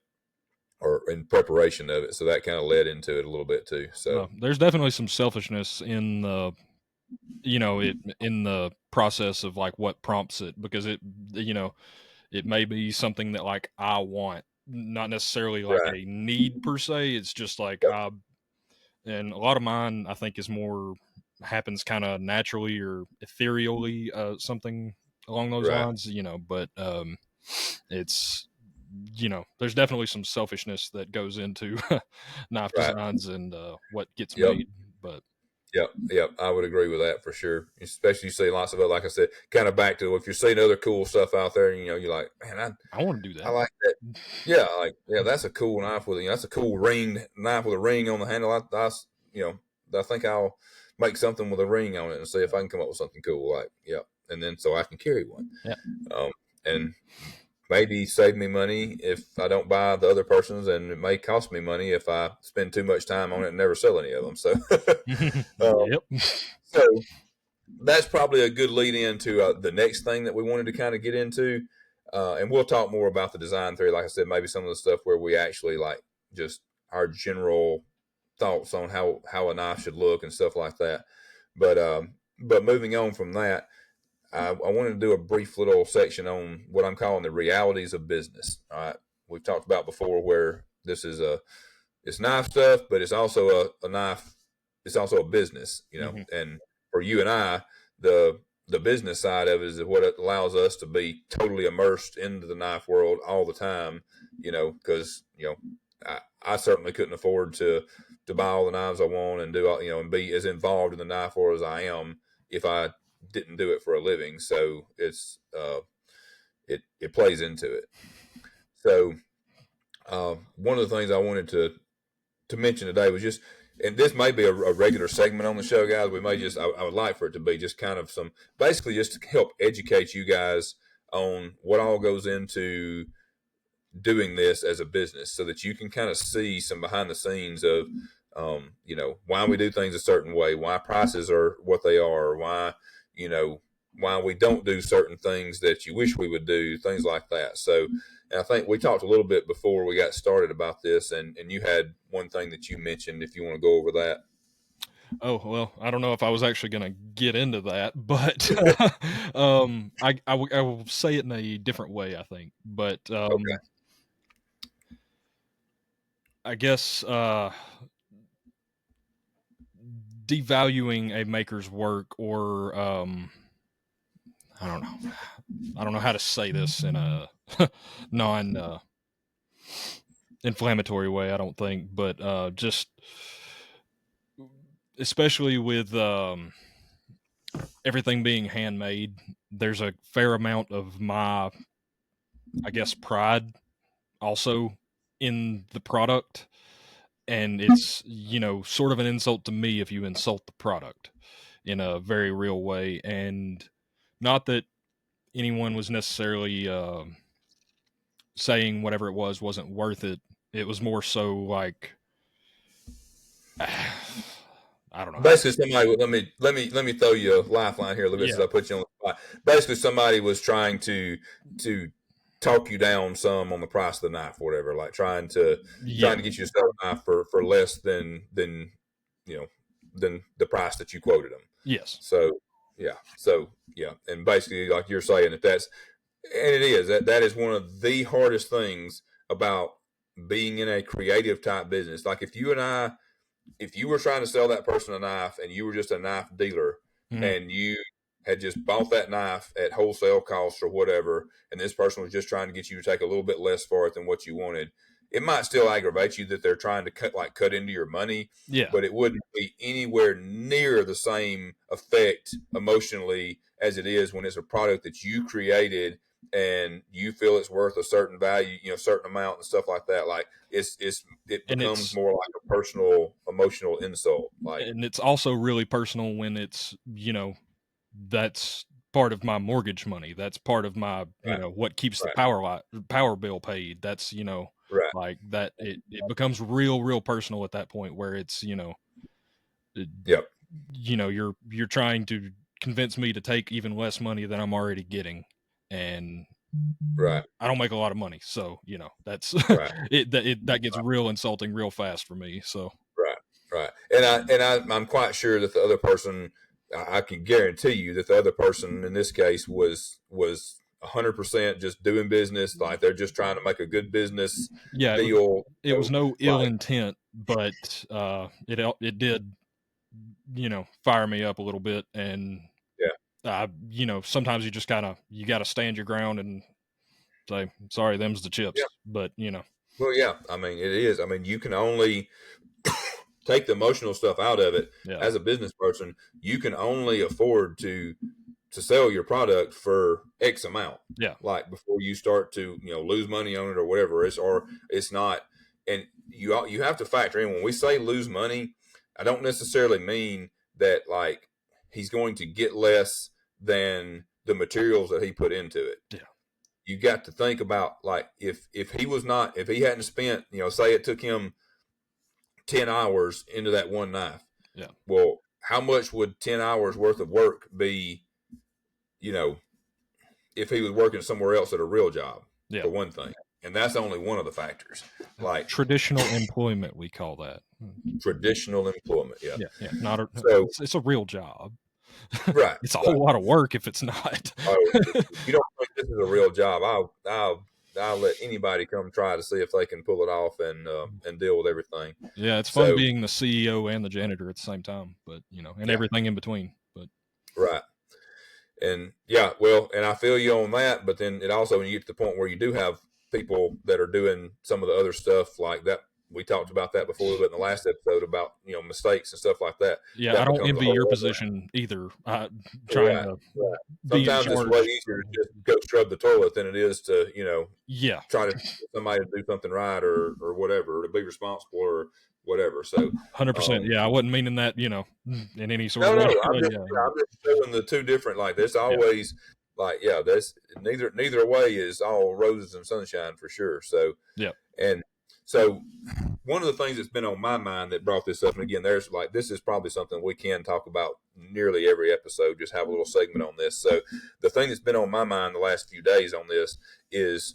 or in preparation of it. So that kind of led into it a little bit too. So there's definitely some selfishness in the in the process of like what prompts it, because it may be something that like I want, not necessarily like right, a need per se. It's just like yep, and a lot of mine I think is more happens kind of naturally or ethereally, something along those right, lines, but it's there's definitely some selfishness that goes into knife right, designs and what gets yep. made. But Yep. I would agree with that for sure. Especially you see lots of it, like I said, kind of back to if you're seeing other cool stuff out there, and you're like, man, I want to do I that. like that. Yeah, that's a cool knife with that's a cool ring knife with a ring on the handle. I think I'll make something with a ring on it and see if I can come up with something cool. Like, yeah, and then so I can carry one, Yeah. and maybe save me money if I don't buy the other person's, and it may cost me money if I spend too much time on it and never sell any of them. So, um, Yep. so that's probably a good lead into the next thing that we wanted to kind of get into. And we'll talk more about the design theory. Like I said, maybe some of the stuff where we actually like just our general thoughts on how a knife should look and stuff like that. But moving on from that, I wanted to do a brief little section on what I'm calling the realities of business. All right. We've talked about before where it's knife stuff, but it's also a knife. It's also a business, Mm-hmm. and for you and I, the business side of it is what it allows us to be totally immersed into the knife world all the time, because, I certainly couldn't afford to buy all the knives I want and do all, and be as involved in the knife world as I am if I didn't do it for a living. So it plays into it. So one of the things I wanted to mention today was just, and this may be a regular segment on the show, guys. We may just, I would like for it to be just kind of basically just to help educate you guys on what all goes into doing this as a business, so that you can kind of see some behind the scenes of, why we do things a certain way, why prices are what they are, you know, why we don't do certain things that you wish we would do, things like that. So, and I think we talked a little bit before we got started about this, and you had one thing that you mentioned, if you want to go over that. Oh, well, I don't know if I was actually going to get into that, but I will say it in a different way, I think. But Okay. I guess devaluing a maker's work, or I don't know. I don't know how to say this in a non inflammatory way, I don't think, but just especially with everything being handmade, there's a fair amount of my, I guess, pride also in the product. And it's, sort of an insult to me if you insult the product in a very real way. And not that anyone was necessarily saying whatever it was wasn't worth it. It was more so like, I don't know how to. Basically, somebody, let me throw you a lifeline here a little bit, Yeah. since I put you on the spot. Basically, somebody was trying to talk you down some on the price of the knife, or whatever, like Yeah. trying to get you to sell a knife for less than you know than the price that you quoted them. Yes. So yeah, and basically, like you're saying, and it is that is one of the hardest things about being in a creative type business. Like if you were trying to sell that person a knife and you were just a knife dealer, Mm-hmm. and you had just bought that knife at wholesale cost or whatever, and this person was just trying to get you to take a little bit less for it than what you wanted, it might still aggravate you that they're trying to cut into your money, Yeah. but it wouldn't be anywhere near the same effect emotionally as it is when it's a product that you created and you feel it's worth a certain value, certain amount and stuff like that, like it And becomes more like a personal, emotional insult. Like, it's also really personal when it's, that's part of my mortgage money. That's part of my, right, what keeps the right, power bill paid. That's, right, like that, it becomes real personal at that point where it's, it, yep, you're trying to convince me to take even less money than I'm already getting. And right, I don't make a lot of money. So, that's right, that gets real insulting real fast for me. So, right, right. I'm quite sure that the other person, I can guarantee you that the other person in this case was 100% just doing business. Like, they're just trying to make a good business yeah, deal. it was no ill Like, intent, but it did, fire me up a little bit. And yeah, sometimes you just you got to stand your ground and say, sorry, them's the yeah. chips. But Well, yeah. I mean, it is. I mean, you can only take the emotional stuff out of it. yeah, As a business person, you can only afford to sell your product for X amount. yeah, Like, before you start to lose money on it or whatever, it's not. And you have to factor in when we say lose money. I don't necessarily mean that like he's going to get less than the materials that he put into it. yeah, You got to think about, like, if he hadn't spent, say it took him 10 hours into that one knife. yeah, Well, how much would 10 hours worth of work be, you know, if he was working somewhere else at a real job, yeah. for one thing? And that's only one of the factors. Like, Traditional employment, we call that. traditional employment. Yeah. Yeah, yeah. Not a, So, it's a real job. right, It's a right. whole lot of work if it's not. Oh, if you don't think this is a real job, I'll let anybody come try to see if they can pull it off and deal with everything. Yeah, it's fun So, being the CEO and the janitor at the same time, but and yeah, everything in between. But right. And yeah, well, and I feel you on that, but then it also, when you get to the point where you do have people that are doing some of the other stuff like that, we talked about that before, but in the last episode about mistakes and stuff like that, yeah, I that don't becomes a envy whole your other. position either. Trying Right, to right. be in Sometimes it's way charge. easier to just go scrub the toilet than it is to Yeah, try to get somebody to do something right or whatever, or to be responsible or whatever. So, 100%. um, Yeah, I wasn't meaning that. In any sort of no, way. I'm Yeah, just showing the two different. Like, there's yeah, always, like, yeah, there's neither way is all roses and sunshine for sure. So, yeah, and so one of the things that's been on my mind that brought this up, and again, there's like, this is probably something we can talk about nearly every episode. Just have a little segment on this. So, the thing that's been on my mind the last few days on this is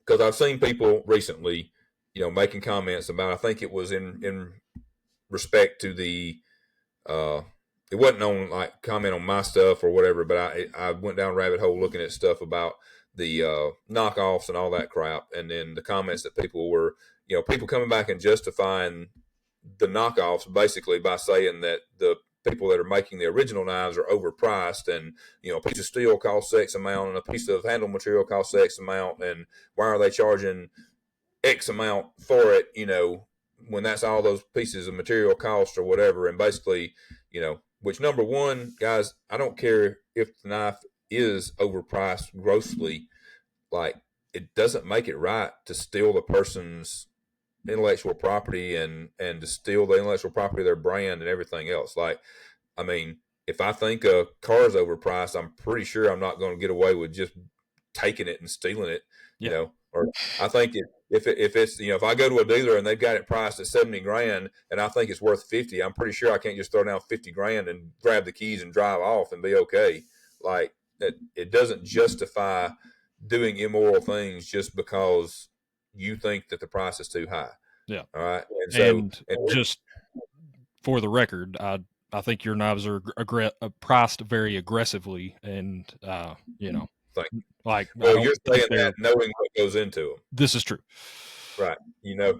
because I've seen people recently, making comments about. I think it was in respect to the uh, it wasn't on like comment on my stuff or whatever, but I went down a rabbit hole looking at stuff about the knockoffs and all that crap, and then the comments that people were, people coming back and justifying the knockoffs basically by saying that the people that are making the original knives are overpriced, and a piece of steel costs X amount and a piece of handle material costs X amount, and why are they charging X amount for it, when that's all those pieces of material cost or whatever. And basically, which, number one, guys, I don't care if the knife is overpriced grossly, like, it doesn't make it right to steal the person's intellectual property and to steal the intellectual property of their brand and everything else. Like, I mean, if I think a car is overpriced, I'm pretty sure I'm not going to get away with just taking it and stealing it, yeah, or I think if it's, if I go to a dealer and they've got it priced at 70 grand and I think it's worth 50, I'm pretty sure I can't just throw down 50 grand and grab the keys and drive off and be okay. Like, it doesn't justify doing immoral things just because you think that the price is too high. yeah. All right. And so, And just for the record, I think your knives are priced very aggressively, and like, like I well, don't you're think saying that they're. knowing what goes into them. This is true. Right.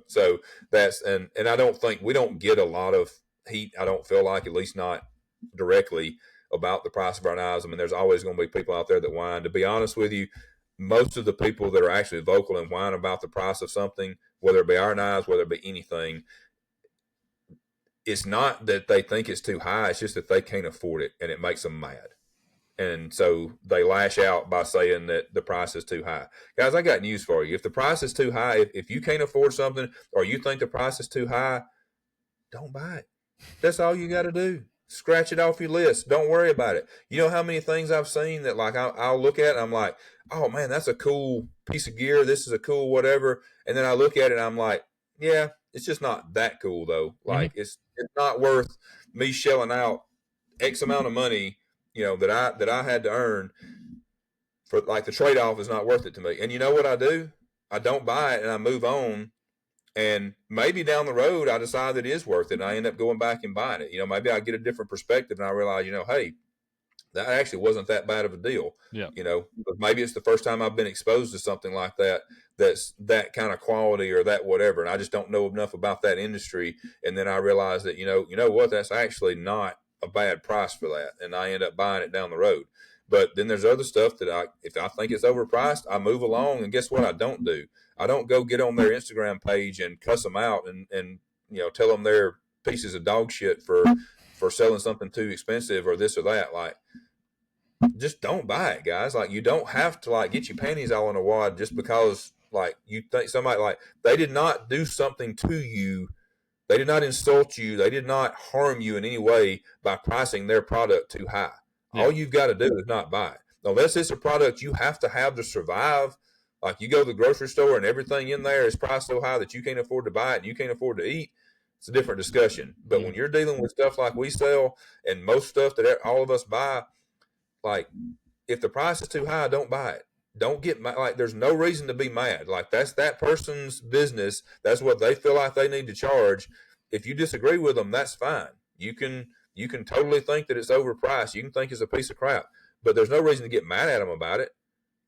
So that's, and I don't think we don't get a lot of heat. I don't feel like, at least not directly, about the price of our knives. I mean, there's always going to be people out there that whine. To be honest with you, most of the people that are actually vocal and whine about the price of something, whether it be our knives, whether it be anything, it's not that they think it's too high. It's just that they can't afford it, and it makes them mad. And so they lash out by saying that the price is too high. Guys, I got news for you. If the price is too high, if you can't afford something or you think the price is too high, don't buy it. That's all you got to do. Scratch it off your list. Don't worry about it. You know how many things I've seen that like I'll look at and I'm like, oh man, that's a cool piece of gear. This is a cool whatever. And then I look at it and I'm like, yeah, it's just not that cool though. Like it's not worth me shelling out X amount of money, that I had to earn for, like, the trade off is not worth it to me. And you know what I do? I don't buy it and I move on. And maybe down the road, I decide that it is worth it. And I end up going back and buying it. Maybe I get a different perspective and I realize, hey, that actually wasn't that bad of a deal. Yeah. But maybe it's the first time I've been exposed to something like that, that's that kind of quality or that whatever. And I just don't know enough about that industry. And then I realize that, you know what, that's actually not a bad price for that. And I end up buying it down the road. But then there's other stuff that if I think it's overpriced, I move along. And guess what I don't do? I don't go get on their Instagram page and cuss them out and tell them they're pieces of dog shit for selling something too expensive or this or that. Like, just don't buy it, guys. Like, you don't have to like get your panties all in a wad just because like you think somebody, like, they did not do something to you. They did not insult you. They did not harm you in any way by pricing their product too high. Yeah. All you've got to do is not buy it. Unless it's a product you have to survive. Like, you go to the grocery store and everything in there is priced so high that you can't afford to buy it and you can't afford to eat. It's a different discussion. But when you're dealing with stuff like we sell and most stuff that all of us buy, like, if the price is too high, don't buy it. Don't get mad. Like, there's no reason to be mad. Like, that's that person's business. That's what they feel like they need to charge. If you disagree with them, that's fine. You can totally think that it's overpriced. You can think it's a piece of crap, but there's no reason to get mad at them about it.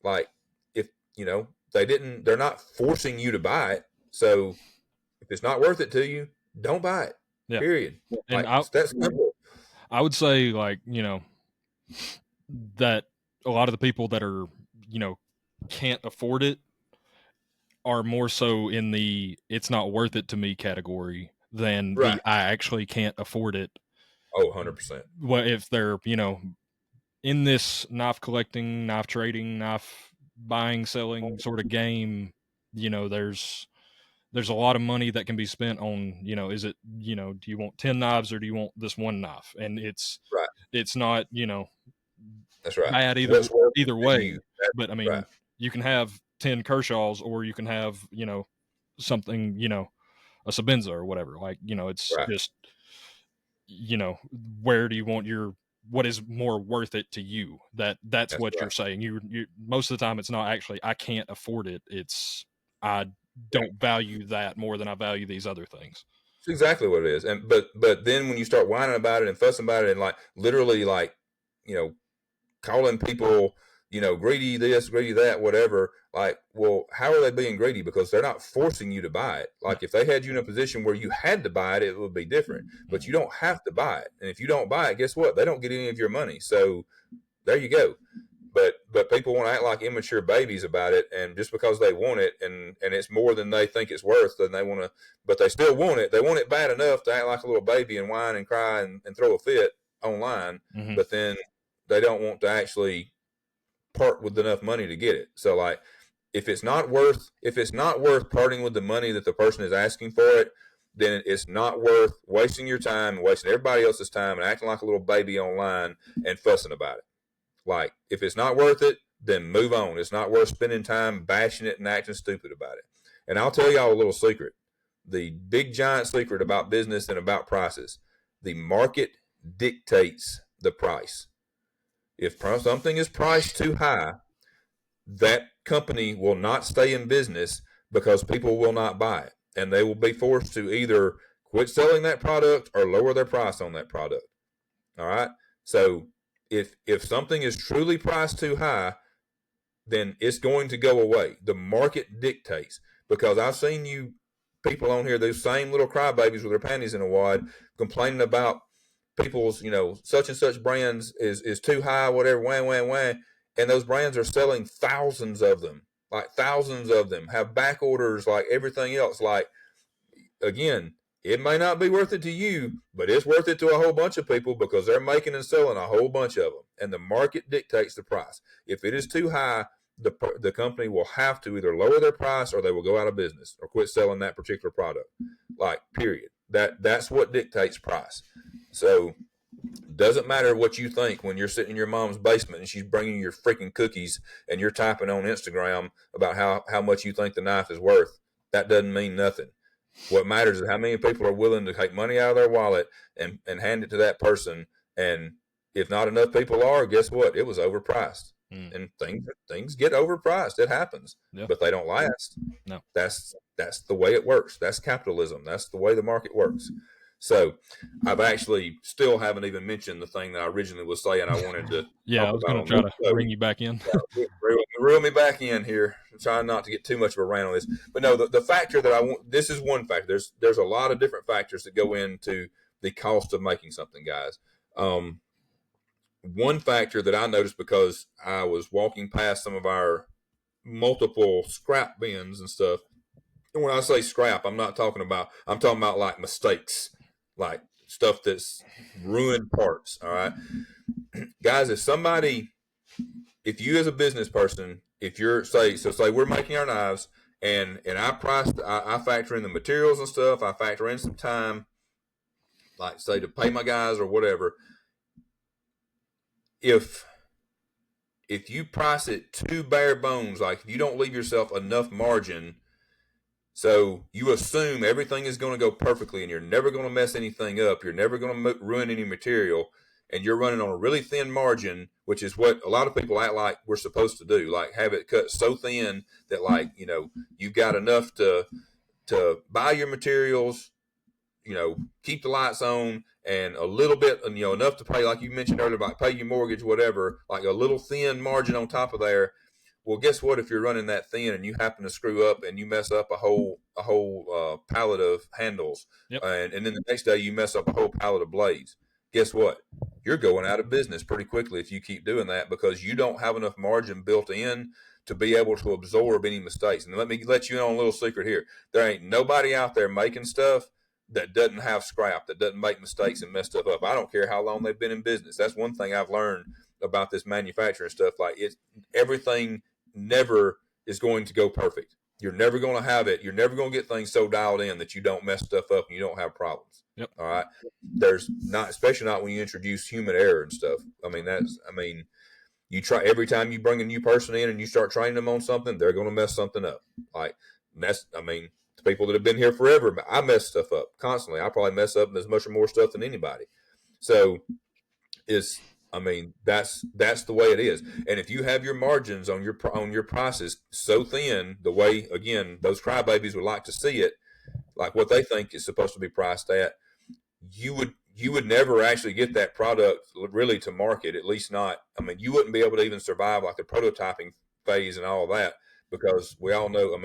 Like, if they're not forcing you to buy it. So if it's not worth it to you, don't buy it. Yeah. Period. And like, that's simple. I would say, like, that a lot of the people that are, can't afford it are more so in the it's not worth it to me category than the I actually can't afford it. Oh, 100%. Well, if they're, in this knife collecting, knife trading, knife buying, selling sort of game, there's a lot of money that can be spent on, is it, do you want 10 knives or do you want this one knife? And it's not, that's right, bad either way. But I mean, you can have 10 Kershaws or you can have, something, a Sabenza or whatever. Like, it's just, where do you want what is more worth it to you? That's what you're saying. You most of the time it's not actually I can't afford it. It's I don't value that more than I value these other things. It's exactly what it is. And but then when you start whining about it and fussing about it and like literally like, calling people, greedy this, greedy that, whatever, like, well, how are they being greedy? Because they're not forcing you to buy it. Like, if they had you in a position where you had to buy it, it would be different. But you don't have to buy it. And if you don't buy it, guess what? They don't get any of your money. So there you go. But people want to act like immature babies about it, and just because they want it and it's more than they think it's worth, then they want to, but they still want it. They want it bad enough to act like a little baby and whine and cry and throw a fit online. But then they don't want to actually part with enough money to get it. So like, if it's not worth parting with the money that the person is asking for it, then it's not worth wasting your time and wasting everybody else's time and acting like a little baby online and fussing about it. Like, if it's not worth it, then move on. It's not worth spending time bashing it and acting stupid about it. And I'll tell y'all a little secret. The big giant secret about business and about prices. The market dictates the price. If something is priced too high, that company will not stay in business because people will not buy it. And they will be forced to either quit selling that product or lower their price on that product. All right? So if something is truly priced too high, then it's going to go away. The market dictates. Because I've seen you people on here, those same little crybabies with their panties in a wad, complaining about people's, such and such brands is too high, whatever, wham. And those brands are selling thousands of them, have back orders, like everything else. Like, again, It may not be worth it to you, but it's worth it to a whole bunch of people because they're making and selling a whole bunch of them. And the market dictates the price. If it is too high, the company will have to either lower their price or they will go out of business or quit selling that particular product. Like, period. That's what dictates price. So doesn't matter what you think when you're sitting in your mom's basement and she's bringing you your freaking cookies and you're typing on Instagram about how much you think the knife is worth. That doesn't mean nothing. What matters is how many people are willing to take money out of their wallet and hand it to that person. And if not enough people are, guess what? It was overpriced. And things get overpriced. It happens, but they don't last. No, that's the way it works. That's capitalism. That's the way the market works. So I've actually still haven't even mentioned the thing that I originally was saying I wanted to. I was going to try to bring you back in. Reel me back in here. I'm trying not to get too much of a rant on this, but no, the factor that I want. This is one factor. There's a lot of different factors that go into the cost of making something, guys. One factor that I noticed because I was walking past some of our multiple scrap bins and stuff. And when I say scrap, I'm talking about like mistakes, like stuff that's ruined parts. All right, guys, if you as a business person, if you're say we're making our knives and I factor in the materials and stuff, I factor in some time, like say to pay my guys or whatever. If you price it too bare bones, like if you don't leave yourself enough margin, so you assume everything is going to go perfectly and you're never going to mess anything up, you're never going to ruin any material, and you're running on a really thin margin, which is what a lot of people act like we're supposed to do, like have it cut so thin that like, you've got enough to buy your materials, keep the lights on, and a little bit, enough to pay, like you mentioned earlier, like pay your mortgage, whatever, like a little thin margin on top of there. Well, guess what? If you're running that thin and you happen to screw up and you mess up a whole pallet of handles, and then the next day you mess up a whole pallet of blades, guess what? You're going out of business pretty quickly if you keep doing that because you don't have enough margin built in to be able to absorb any mistakes. And let me let you in on a little secret here. There ain't nobody out there making stuff that doesn't have scrap, that doesn't make mistakes and mess stuff up. I don't care how long they've been in business. That's one thing I've learned about this manufacturing stuff. Like everything never is going to go perfect. You're never going to have it. You're never going to get things so dialed in that you don't mess stuff up and you don't have problems. Yep. All right. There's not, especially not when you introduce human error and stuff. You try every time you bring a new person in and you start training them on something, they're going to mess something up. Like the people that have been here forever, but I mess stuff up constantly. I probably mess up as much or more stuff than anybody. So that's the way it is. And if you have your margins on your prices so thin, the way, again, those crybabies would like to see it, like what they think is supposed to be priced at, you would never actually get that product really to market, at least not. You wouldn't be able to even survive like the prototyping phase and all of that, because we all know,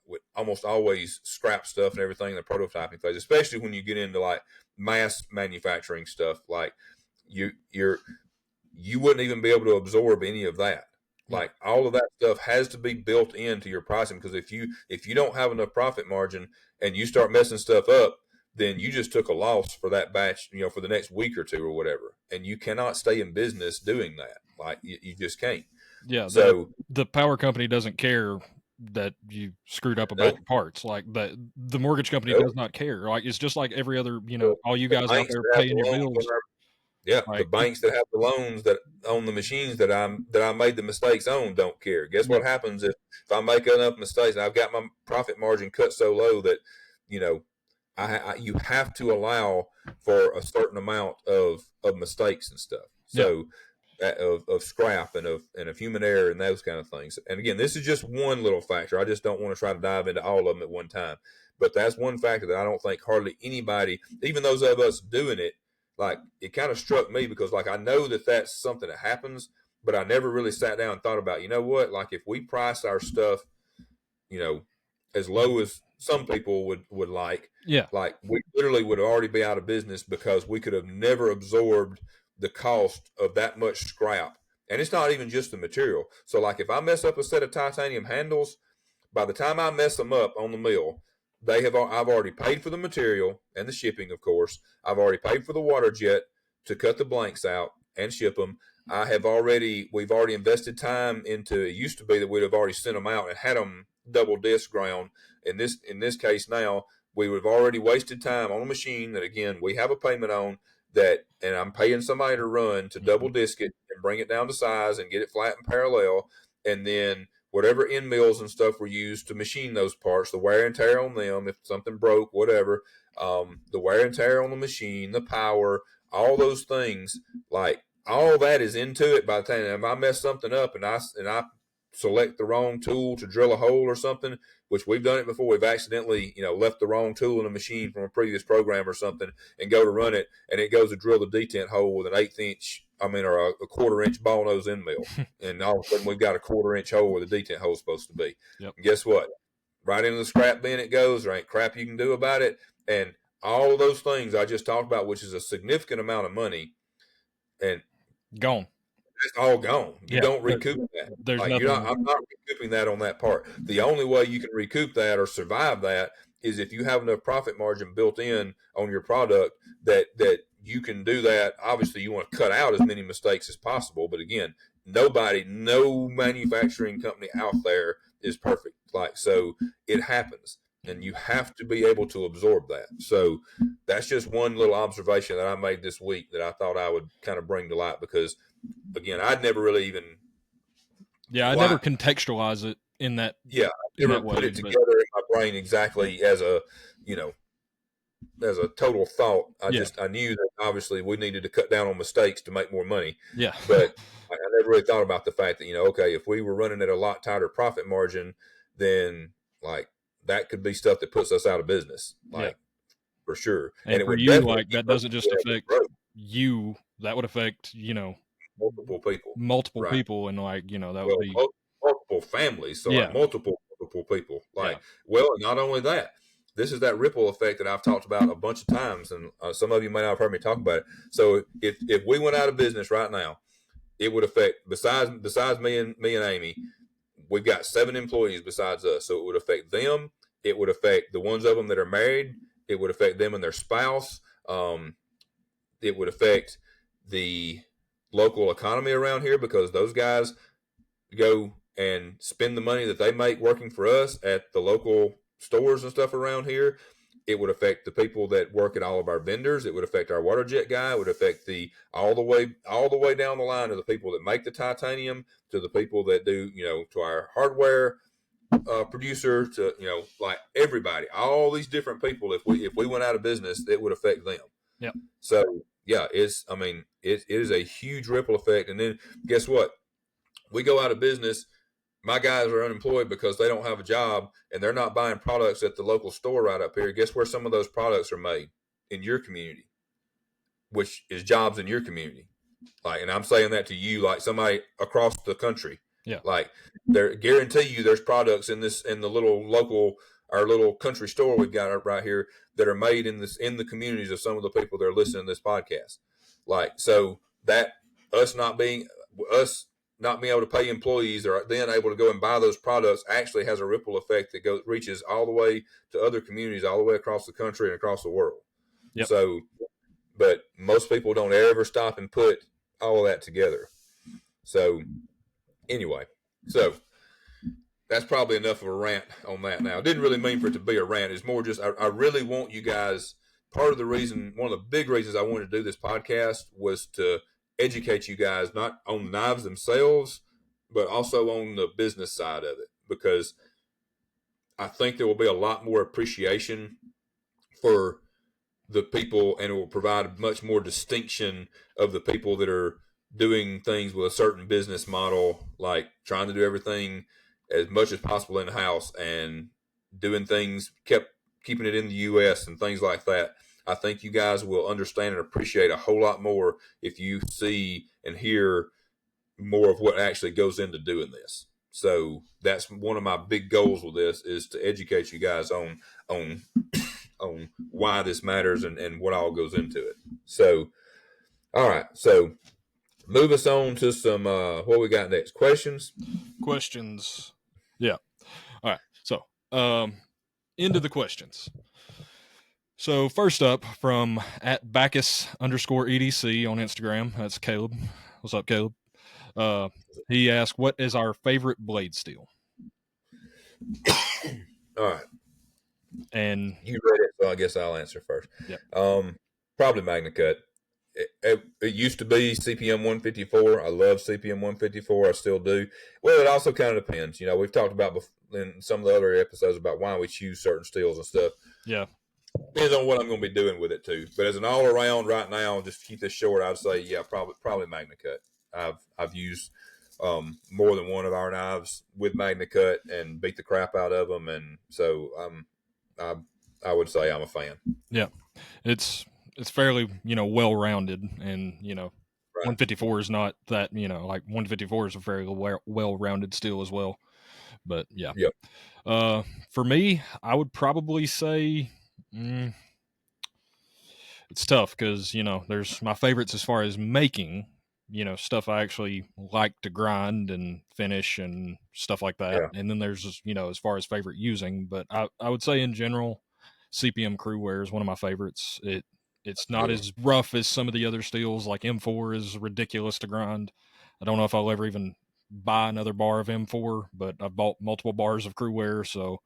we almost always scrap stuff and everything in the prototyping phase, especially when you get into like mass manufacturing stuff. Like you wouldn't even be able to absorb any of that. Like all of that stuff has to be built into your pricing, because if you don't have enough profit margin and you start messing stuff up, then you just took a loss for that batch, for the next week or two or whatever. And you cannot stay in business doing that. Like you just can't. Yeah. So the power company doesn't care that you screwed up about your parts. Like the mortgage company does not care. Like it's just like every other, all you guys out there paying your bills. Yeah, the banks that have the loans that own the machines that I made the mistakes on don't care. Guess what happens if I make enough mistakes and I've got my profit margin cut so low that you have to allow for a certain amount of mistakes and stuff. So of scrap and of human error and those kind of things. And again, this is just one little factor. I just don't want to try to dive into all of them at one time. But that's one factor that I don't think hardly anybody, even those of us doing it, like it kind of struck me because like I know that that's something that happens, but I never really sat down and thought about, what, like if we price our stuff, as low as some people would like, like we literally would already be out of business because we could have never absorbed the cost of that much scrap. And it's not even just the material. So like if I mess up a set of titanium handles, by the time I mess them up on the mill, I've already paid for the material and the shipping, of course. I've already paid for the water jet to cut the blanks out and ship them. We've already invested time into. It used to be that we'd have already sent them out and had them double disc ground. In this case now, we would have already wasted time on a machine that, again, we have a payment on, and I'm paying somebody to run to double disc it and bring it down to size and get it flat and parallel, and then whatever end mills and stuff were used to machine those parts, the wear and tear on them, if something broke, whatever, the wear and tear on the machine, the power, all those things, like all that is into it. By the time if I mess something up and I select the wrong tool to drill a hole or something, which we've done it before, we've accidentally left the wrong tool in a machine from a previous program or something and go to run it, and it goes to drill the detent hole with an 1/8 inch, or a 1/4 inch ball nose end mill, and all of a sudden we've got a 1/4 inch hole where the detent hole is supposed to be. Yep. And guess what? Right into the scrap bin it goes. There ain't crap you can do about it, and all of those things I just talked about, which is a significant amount of money, and gone. It's all gone. You don't recoup that. There's nothing. I'm not recouping that on that part. The only way you can recoup that or survive that is if you have enough profit margin built in on your product that you can do that. Obviously, you want to cut out as many mistakes as possible. But again, no manufacturing company out there is perfect. So it happens, and you have to be able to absorb that. So that's just one little observation that I made this week that I thought I would kind of bring to light, because again, I'd never really even. Yeah, I never contextualize it in that. Yeah, I never put it together in my brain exactly as a total thought. I knew that obviously we needed to cut down on mistakes to make more money. Yeah. But I never really thought about the fact that, okay, if we were running at a lot tighter profit margin, then that could be stuff that puts us out of business. For sure. And for you, that doesn't just affect you, that would affect, multiple people. Multiple people, and that would be multiple families. So multiple people. Well, not only that, this is that ripple effect that I've talked about a bunch of times, and some of you may not have heard me talk about it. So if we went out of business right now, it would affect, besides me and Amy, we've got 7 employees besides us. So it would affect them. It would affect the ones of them that are married. It would affect them and their spouse. It would affect the local economy around here, because those guys go and spend the money that they make working for us at the local stores and stuff around here. It would affect the people that work at all of our vendors. It would affect our water jet guy. It would affect all the way down the line to the people that make the titanium, to the people that do, to our hardware producer, to everybody, all these different people. If we went out of business, it would affect them. Yeah. So yeah, it is a huge ripple effect. And then guess what? We go out of business. My guys are unemployed because they don't have a job, and they're not buying products at the local store right up here. Guess where some of those products are made? In your community, which is jobs in your community. And I'm saying that to you, like somebody across the country. Yeah. Guarantee you there's products in the our little country store we've got right here that are made in the communities of some of the people that are listening to this podcast. So that us not being able to pay employees, or then able to go and buy those products, actually has a ripple effect that reaches all the way to other communities, all the way across the country and across the world. Yep. So, but most people don't ever stop and put all of that together. So anyway, so that's probably enough of a rant on that now. I didn't really mean for it to be a rant. It's more just I really want you guys, one of the big reasons I wanted to do this podcast was to educate you guys, not on the knives themselves, but also on the business side of it, because I think there will be a lot more appreciation for the people, and it will provide much more distinction of the people that are doing things with a certain business model, like trying to do everything as much as possible in the house and doing things, keeping it in the U.S. and things like that. I think you guys will understand and appreciate a whole lot more if you see and hear more of what actually goes into doing this. So that's one of my big goals with this, is to educate you guys on why this matters and what all goes into it. So, all right. So move us on to some, what we got next? Questions. Yeah. All right. So, into the questions. So first up from at Bacchus_EDC on Instagram. That's Caleb. What's up, Caleb? He asked, "What is our favorite blade steel?" All right. And you read it, so I guess I'll answer first. Yep. Probably MagnaCut. It used to be CPM 154. I love CPM 154. I still do. Well, it also kind of depends. We've talked about in some of the other episodes about why we choose certain steels and stuff. Yeah. Depends on what I'm going to be doing with it too. But as an all around right now, just to keep this short, I'd say probably MagnaCut. I've used more than one of our knives with MagnaCut and beat the crap out of them, and so I would say I'm a fan. Yeah, it's fairly well rounded, and Right. 154 is not that like 154 is a very well rounded steel as well. But yeah. Yep. For me, I would probably say it's tough because there's my favorites as far as making stuff I actually like to grind and finish and stuff like that. Yeah. And then there's as far as favorite using, but I would say in general, CPM Crewwear is one of my favorites. It's not as rough as some of the other steels. Like M4 is ridiculous to grind. I don't know if I'll ever even buy another bar of M4, but I've bought multiple bars of Crewwear, so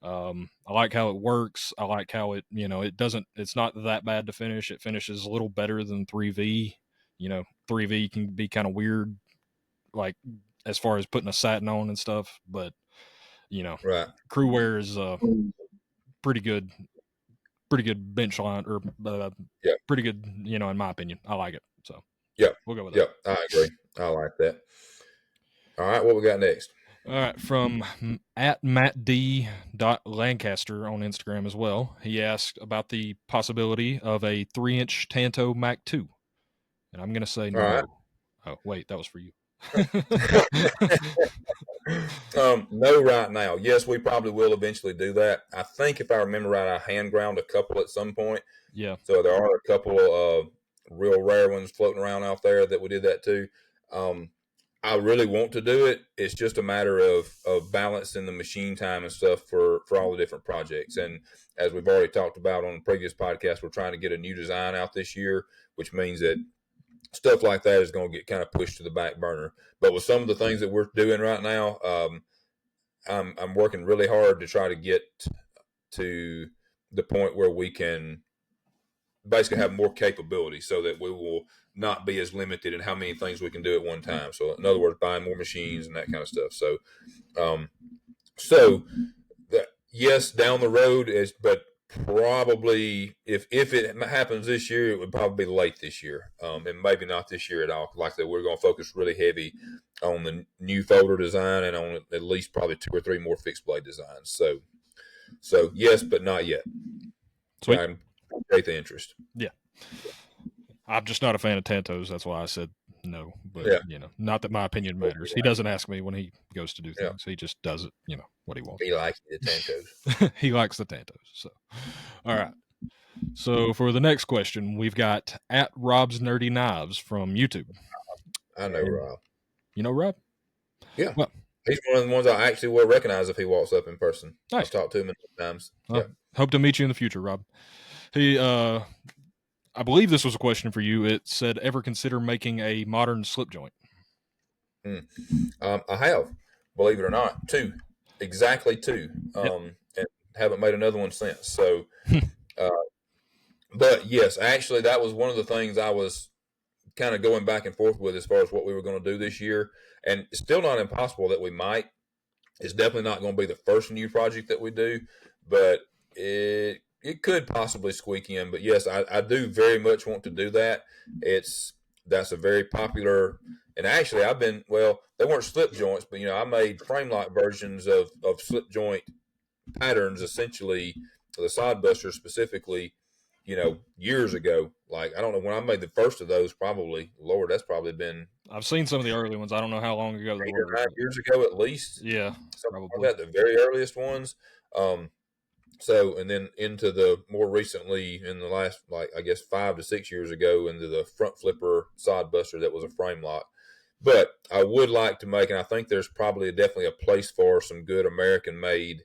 I like how it works. I like how it it's not that bad to finish. It finishes a little better than 3V. 3V can be kind of weird, like as far as putting a satin on and stuff, but right. Crewwear is pretty good bench line, or pretty good, in my opinion. I like it. So we'll go with that. Yep, I agree. I like that. All right, what we got next? All right, from at MattD.Lancaster on Instagram as well. He asked about the possibility of a 3-inch Tanto Mac 2. And I'm going to say no. Right. Oh, wait, that was for you. No, right now. Yes, we probably will eventually do that. I think if I remember right, I hand ground a couple at some point. Yeah. So there are a couple of real rare ones floating around out there that we did that too. I really want to do it. It's just a matter of balancing the machine time and stuff for all the different projects. And as we've already talked about on the previous podcast, we're trying to get a new design out this year, which means that stuff like that is going to get kind of pushed to the back burner. But with some of the things that we're doing right now, I'm working really hard to try to get to the point where we can basically have more capability so that we will not be as limited in how many things we can do at one time. So in other words, buying more machines and that kind of stuff. So, yes, down the road but probably if it happens this year, it would probably be late this year, and maybe not this year at all. Like I said, we're going to focus really heavy on the new folder design and on at least probably 2 or 3 more fixed blade designs. So yes, but not yet. Sweet. I'm great the interest. Yeah. I'm just not a fan of Tantos. That's why I said no. But, not that my opinion matters. He doesn't ask me when he goes to do things. He just does it, what he wants. He likes the Tantos. He likes the Tantos. So, all right. So for the next question, we've got at Rob's Nerdy Knives from YouTube. I know Rob. You know Rob? Yeah. Well, he's one of the ones I actually will recognize if he walks up in person. Nice. I've talked to him many times. Well, hope to meet you in the future, Rob. He, I believe this was a question for you. It said, ever consider making a modern slip joint? I have, believe it or not, 2. Exactly 2. And haven't made another one since. So, but yes, actually, that was one of the things I was kind of going back and forth with as far as what we were going to do this year. And it's still not impossible that we might. It's definitely not going to be the first new project that we do, but it could possibly squeak in. But yes, I do very much want to do that. That's a very popular, and actually they weren't slip joints, but I made frame lock versions of slip joint patterns, essentially the side busters specifically, years ago. Like, I don't know when I made the first of those, probably, Lord, that's probably been. I've seen some of the early ones. I don't know how long ago they 8 were. or 9 years ago at least. Yeah, probably. Like that, the very earliest ones. So, and then into the more recently, in the last, 5 to 6 years ago, into the front flipper side buster that was a frame lock. But I would like to make, and I think there's probably definitely a place for some good American-made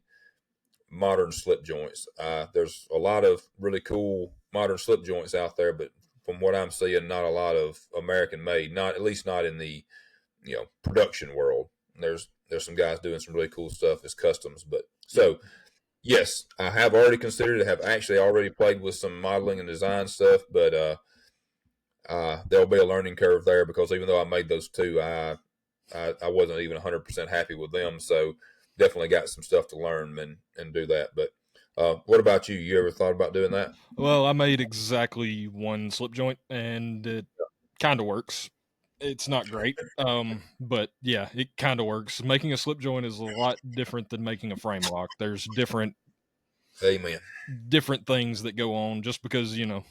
modern slip joints. There's a lot of really cool modern slip joints out there, but from what I'm seeing, not a lot of American made. Not at least not in the production world. There's some guys doing some really cool stuff as customs, but so. Yes, I have already considered it. Have actually already played with some modeling and design stuff, but there'll be a learning curve there because even though I made those two, I wasn't even 100% happy with them. So definitely got some stuff to learn and do that. But what about you? You ever thought about doing that? Well, I made exactly one slip joint, and it kind of works. It's not great, but yeah, it kind of works. Making a slip joint is a lot different than making a frame lock. There's Amen. different things that go on just because Totally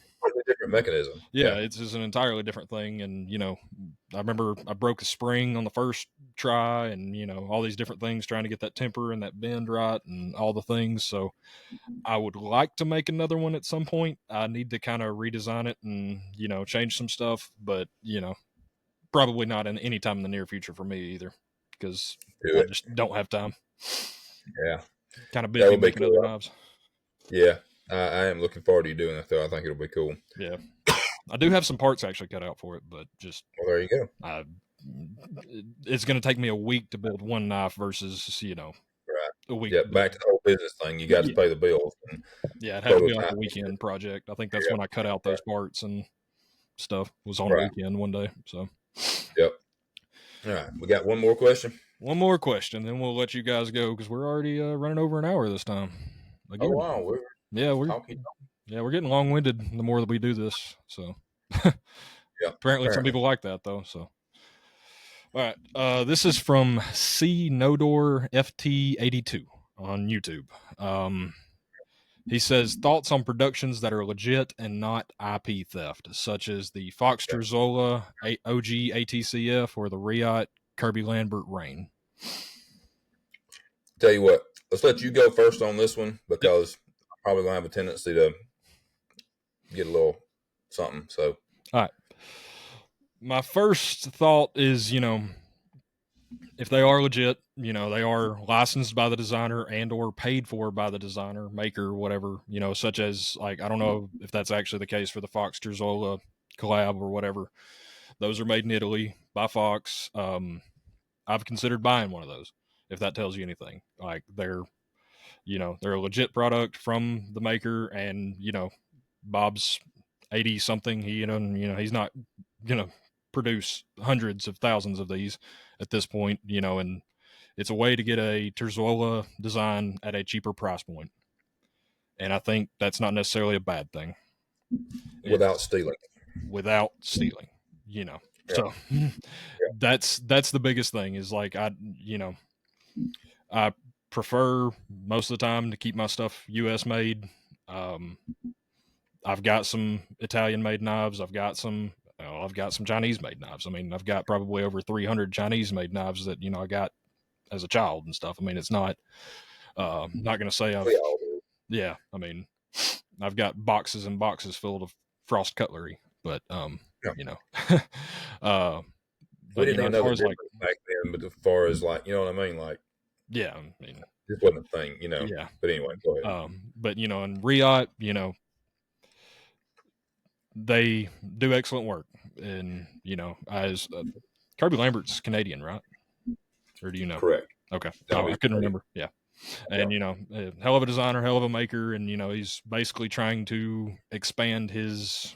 different mechanism. yeah, it's just an entirely different thing. And I remember I broke a spring on the first try, and all these different things trying to get that temper and that bend right and all the things. So I would like to make another one at some point. I need to kind of redesign it and change some stuff, but probably not in any time in the near future for me either, because Do I it. just don't have time. Yeah, Kind of that busy would be making other cool. knives. Yeah, I am looking forward to you doing that though. I think it'll be cool. Yeah, I do have some parts actually cut out for it, but just Well, there you go. it's going to take me a week to build one knife versus Right. a week. Yeah, back to the whole business thing. You got to Yeah. pay the bills. And Yeah, it had to be like a prototype. weekend project. I think that's Yeah. when I cut out those parts and stuff. Was on a Right. weekend one day. So, Yep. All right. We got one more question. one more question, then we'll let you guys go because we're already running over an hour this time. Oh Again. wow, we're Yeah, talking. we're getting long winded the more that we do this. So, Yeah. apparently, some people like that though. So, all right, this is from C Nodor FT82 on YouTube. He says thoughts on productions that are legit and not IP theft, such as the Fox Terzola OG ATCF or the Riot Kirby Lambert Rain. Tell you what, let's let you go first on this one because I'm probably gonna have a tendency to get a little something. So, all right. My first thought is, if they are legit, they are licensed by the designer and or paid for by the designer, maker, whatever, such as like I don't know if that's actually the case for the Fox Terzola collab or whatever. Those are made in Italy by Fox. I've considered buying one of those if that tells you anything. Like they're a legit product from the maker, and Bob's 80 something. He's not gonna produce hundreds of thousands of these at this point, and it's a way to get a Terzola design at a cheaper price point. And I think that's not necessarily a bad thing. without It's stealing. without stealing, Yeah. So Yeah. that's the biggest thing is like I prefer most of the time to keep my stuff US made. I've got some Italian made knives. I've got some Chinese made knives. I mean, I've got probably over 300 Chinese made knives that I got as a child and stuff. I mean, it's not not going to say I've We all do. yeah. I mean, I've got boxes and boxes filled of frost cutlery, but Yeah. We but didn't even as know far the as like difference back then, but as far as like, you know what I mean? Like, yeah, I mean this wasn't a thing, yeah. But anyway, go ahead. But in Riot, they do excellent work, and as Kirby Lambert's Canadian, right? Or do you know? Correct. Okay, No, I couldn't remember. Yeah, and Yeah. hell of a designer, hell of a maker, and he's basically trying to expand his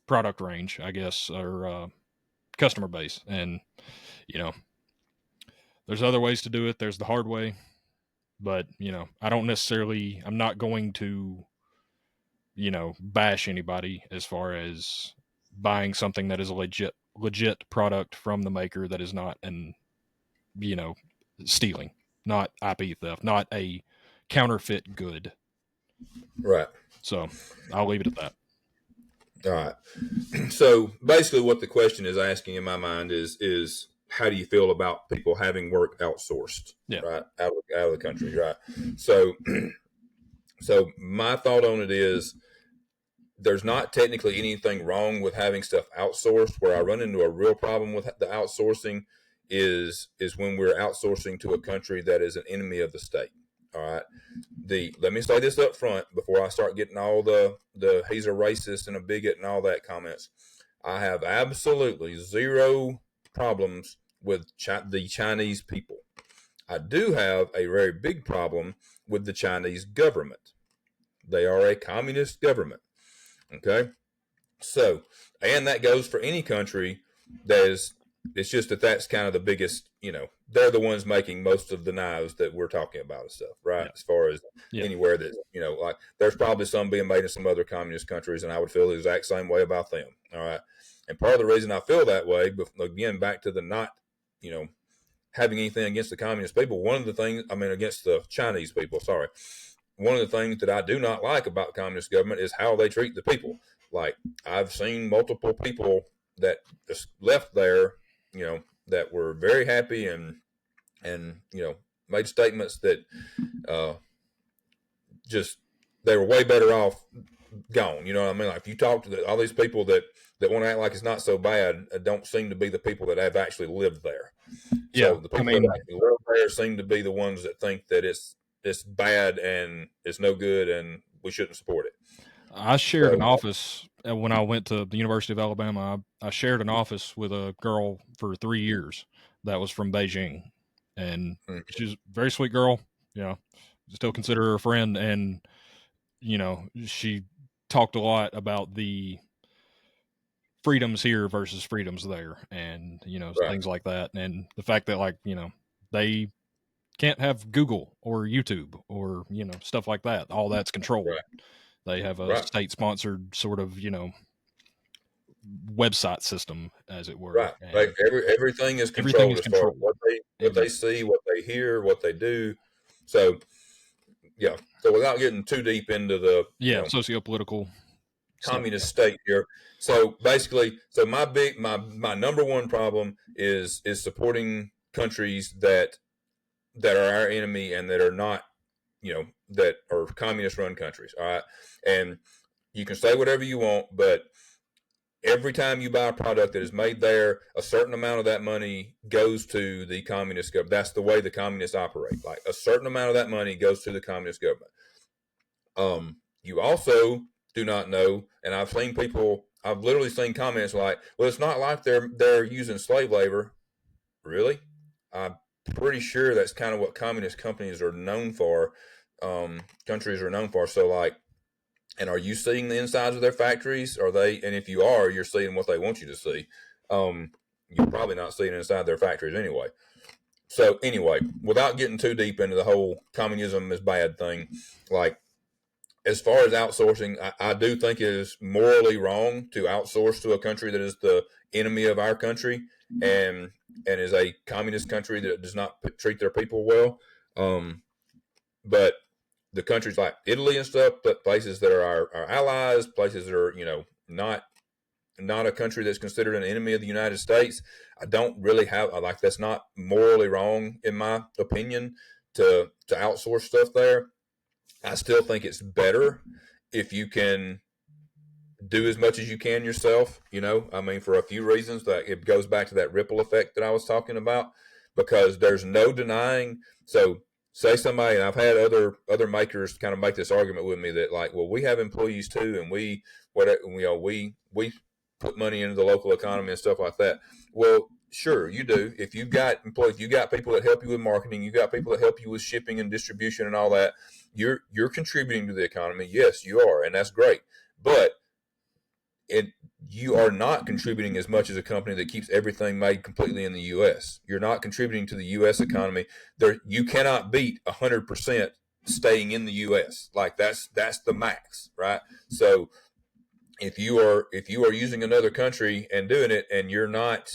product range, I guess, or customer base, and there's other ways to do it. There's the hard way, but I don't necessarily. I'm not going to bash anybody as far as buying something that is a legit product from the maker that is not an stealing, not IP theft, not a counterfeit good. Right. So I'll leave it at that. All right. So basically what the question is asking in my mind is how do you feel about people having work outsourced? Yeah. Right. Out of the country. Right. So so my thought on it is there's not technically anything wrong with having stuff outsourced. Where I run into a real problem with the outsourcing is when we're outsourcing to a country that is an enemy of the state. All right. Let me say this up front before I start getting all the he's a racist and a bigot and all that comments. I have absolutely zero problems with the Chinese people. I do have a very big problem with the Chinese government. They are a communist government. Okay. So, and that goes for any country that is, it's just that that's kind of the biggest, they're the ones making most of the knives that we're talking about and stuff, right? Yeah. As far as Yeah. anywhere that, like there's probably some being made in some other communist countries, and I would feel the exact same way about them. All right. And part of the reason I feel that way, but again, back to the not, having anything against the communist people, one of the things, against the Chinese people, sorry. One of the things that I do not like about the communist government is how they treat the people. Like, I've seen multiple people that just left there, that were very happy and made statements that just they were way better off gone. You know what I mean? Like, if you talk to all these people that want to act like it's not so bad, don't seem to be the people that have actually lived there. Yeah, so the people that actually live there seem to be the ones that think that it's bad and it's no good and we shouldn't support it. I shared an office when I went to the University of Alabama. I shared an office with a girl for 3 years that was from Beijing, and she's a very sweet girl. Still consider her a friend, and she talked a lot about the freedoms here versus freedoms there, and things like that, and the fact that they can't have Google or YouTube or stuff like that. All that's controlled. Right. They have a state-sponsored sort of website system, as it were. Right. Like everything is controlled as far as what they see, what they hear, what they do. So yeah. So without getting too deep into the socio-political communist state here. So basically, my number one problem is supporting countries that are our enemy and that are not, that are communist run countries. All right. And you can say whatever you want, but every time you buy a product that is made there, a certain amount of that money goes to the communist government. That's the way the communists operate. Like, a certain amount of that money goes to the communist government. You also do not know, and I've literally seen comments like, well, it's not like they're using slave labor. Really? I'm pretty sure that's kind of what communist companies are known for. Countries are known for. So, like, and are you seeing the insides of their factories? And if you are, you're seeing what they want you to see. You're probably not seeing inside their factories anyway. So anyway, without getting too deep into the whole communism is bad thing, like, as far as outsourcing, I do think it is morally wrong to outsource to a country that is the enemy of our country and is a communist country that does not treat their people well. But the countries like Italy and stuff, but places that are our allies, places that are, not a country that's considered an enemy of the United States, I don't really have, that's not morally wrong, in my opinion, to outsource stuff there. I still think it's better if you can do as much as you can yourself, for a few reasons. That it goes back to that ripple effect that I was talking about, because there's no denying. So say somebody, and I've had other makers kind of make this argument with me that, like, well, we have employees too, and we put money into the local economy and stuff like that. Well, sure, you do. If you've got employees, you got people that help you with marketing, you got people that help you with shipping and distribution and all that. You're contributing to the economy. Yes, you are, and that's great. But you are not contributing as much as a company that keeps everything made completely in the U.S. You're not contributing to the U.S. economy. You cannot beat 100% staying in the U.S. Like, that's the max, right? So if you are using another country and doing it, and you're not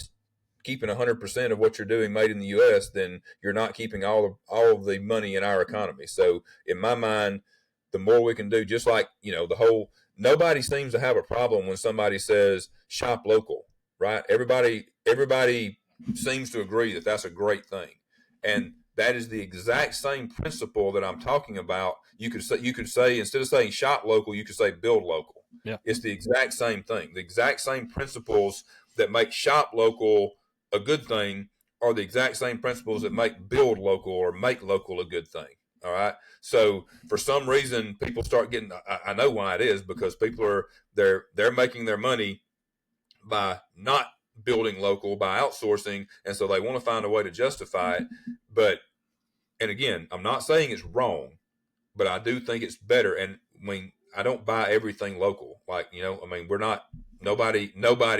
keeping 100% of what you're doing made in the U.S., then you're not keeping all of the money in our economy. So in my mind, the more we can do, just like, nobody seems to have a problem when somebody says shop local, right? Everybody seems to agree that that's a great thing. And that is the exact same principle that I'm talking about. You could say instead of saying shop local, you could say build local. Yeah. It's the exact same thing. The exact same principles that make shop local a good thing are the exact same principles that make build local or make local a good thing. All right. So for some reason, people start getting. I know why it is, because people are they're making their money by not building local, by outsourcing, and so they want to find a way to justify it. But and again, I'm not saying it's wrong, but I do think it's better. And I mean, I don't buy everything local. Like, I mean, we're not nobody.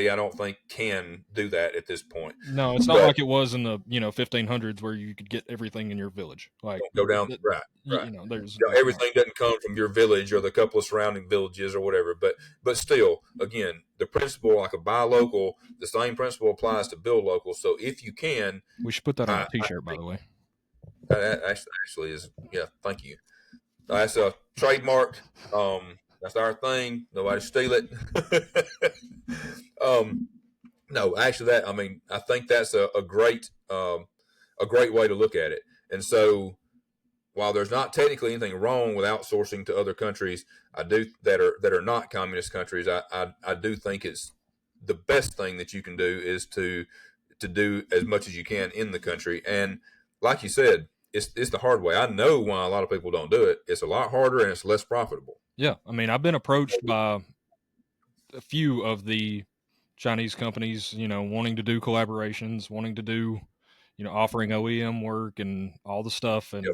I don't think can do that at this point. No, it's not But like it was in the 1500s where you could get everything in your village. Like, don't go down right, right. There's Everything doesn't come from your village or the couple of surrounding villages or whatever. But still, again, the principle, like a buy local, the same principle applies to build local. So if you can, we should put that on a T-shirt, by the way. That actually is, yeah. Thank you. That's a trademark. That's our thing. Nobody steal it. No, actually, I mean, I think that's a great way to look at it. And so, while there's not technically anything wrong with outsourcing to other countries, I do that are not communist countries. I do think it's the best thing that you can do is to do as much as you can in the country. And like you said, it's the hard way. I know why a lot of people don't do it. It's a lot harder and it's less profitable. Yeah, I mean, I've been approached by a few of the Chinese companies, wanting to do collaborations, wanting to do, offering OEM work and all the stuff. And,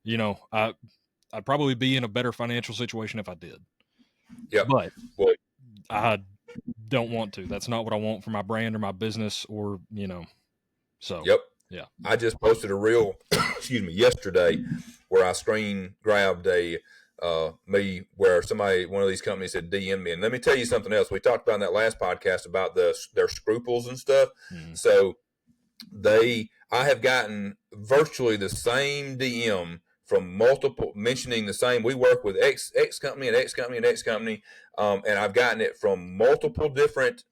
Yep. I'd probably be in a better financial situation if I did. Yeah. But well, I don't want to. That's not what I want for my brand or my business or, so. Yep. Yeah. I just posted a reel, yesterday, where I screen grabbed where one of these companies had DM'd me. And let me tell you something else. We talked about in that last podcast about their scruples and stuff. Mm. So I have gotten virtually the same DM from multiple, mentioning the same. We work with X company and X company and X company. And I've gotten it from multiple different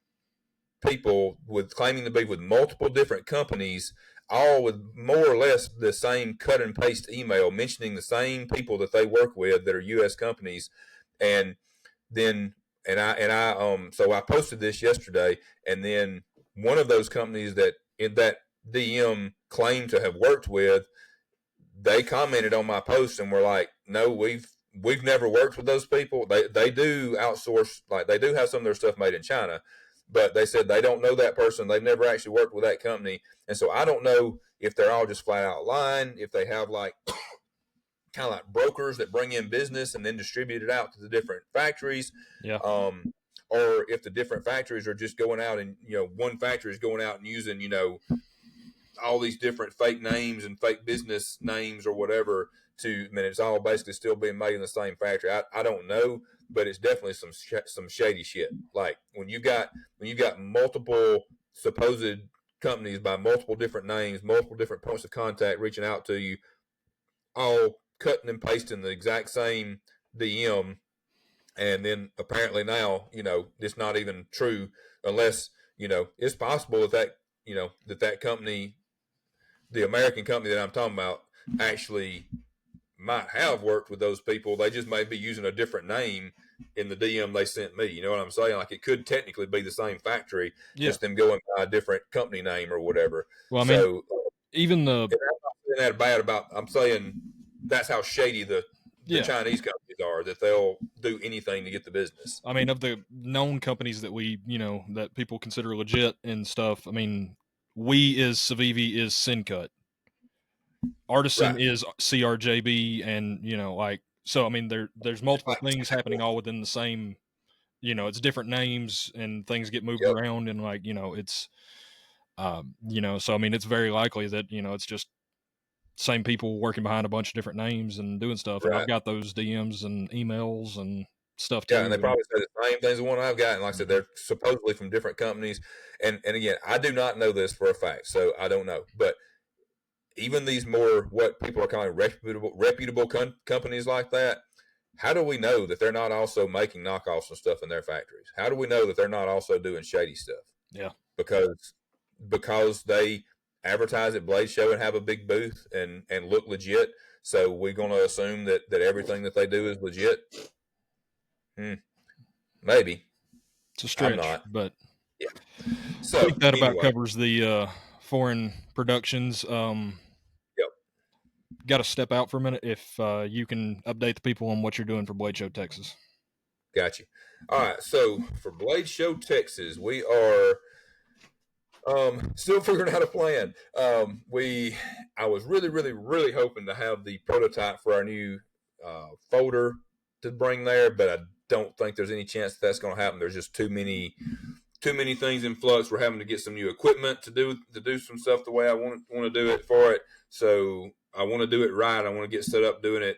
people claiming to be with multiple different companies, all with more or less the same cut and paste email mentioning the same people that they work with that are U.S. companies. And then, so I posted this yesterday, and then one of those companies that in that DM claimed to have worked with, they commented on my post and were like, no, we've never worked with those people. They do outsource, like they do have some of their stuff made in China, but they said they don't know that person. They've never actually worked with that company. And so I don't know if they're all just flat out lying, if they have like kind of like brokers that bring in business and then distribute it out to the different factories. Yeah. Or if the different factories are just going out and, one factory is going out and using, all these different fake names and fake business names or whatever it's all basically still being made in the same factory. I don't know, but it's definitely some shady shit. Like when you got multiple supposed companies by multiple different names, multiple different points of contact reaching out to you, all cutting and pasting the exact same DM, and then apparently now it's not even true unless it's possible that company, the American company that I'm talking about, actually might have worked with those people. They just may be using a different name in the DM they sent me. You know what I'm saying? Like it could technically be the same factory, just them going by a different company name or whatever. Well, I mean, even I'm not saying that bad about. I'm saying that's how shady the Chinese companies are, that they'll do anything to get the business. I mean, of the known companies that we, that people consider legit and stuff, I mean, Civivi is Syncut. Artisan is CRJB, and so I mean there's multiple things happening all within the same, it's different names and things get moved around, and it's so I mean it's very likely that it's just same people working behind a bunch of different names and doing stuff. And I've got those DMs and emails and stuff too. Yeah, and they probably say the same things as the one I've got. And like I said, they're supposedly from different companies. And again, I do not know this for a fact, so I don't know. But even these more what people are calling reputable companies like that, how do we know that they're not also making knockoffs and stuff in their factories? How do we know that they're not also doing shady stuff? Yeah, because they advertise at Blade Show and have a big booth and look legit. So we're going to assume that everything that they do is legit. Maybe it's a stretch, but yeah. So I think that about covers the foreign productions. got to step out for a minute. If you can update the people on what you're doing for Blade Show Texas. Got you. All right. So for Blade Show Texas, we are still figuring out a plan. I was really hoping to have the prototype for our new folder to bring there, but I don't think there's any chance that's going to happen. There's just too many things in flux. We're having to get some new equipment to do some stuff the way I want to do it for it. So I want to do it right. I want to get set up doing it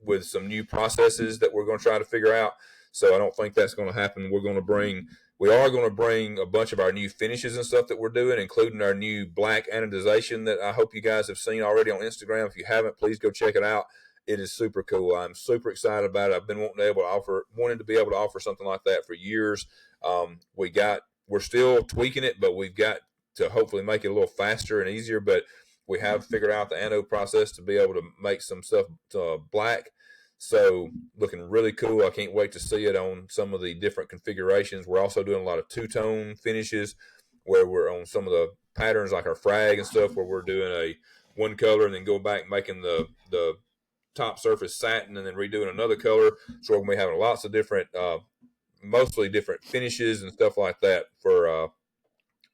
with some new processes that we're going to try to figure out. So I don't think that's going to happen. We are going to bring a bunch of our new finishes and stuff that we're doing, including our new black anodization that I hope you guys have seen already on Instagram. If you haven't, please go check it out. It is super cool. I'm super excited about it. I've been wanting to be able to offer something like that for years. We're still tweaking it, but we've got to hopefully make it a little faster and easier. But we have figured out the anode process to be able to make some stuff black. So looking really cool. I can't wait to see it on some of the different configurations. We're also doing a lot of two-tone finishes where we're on some of the patterns like our frag and stuff where we're doing a one color and then go back making the top surface satin and then redoing another color. So we're going to be having lots of different, mostly different finishes and stuff like that for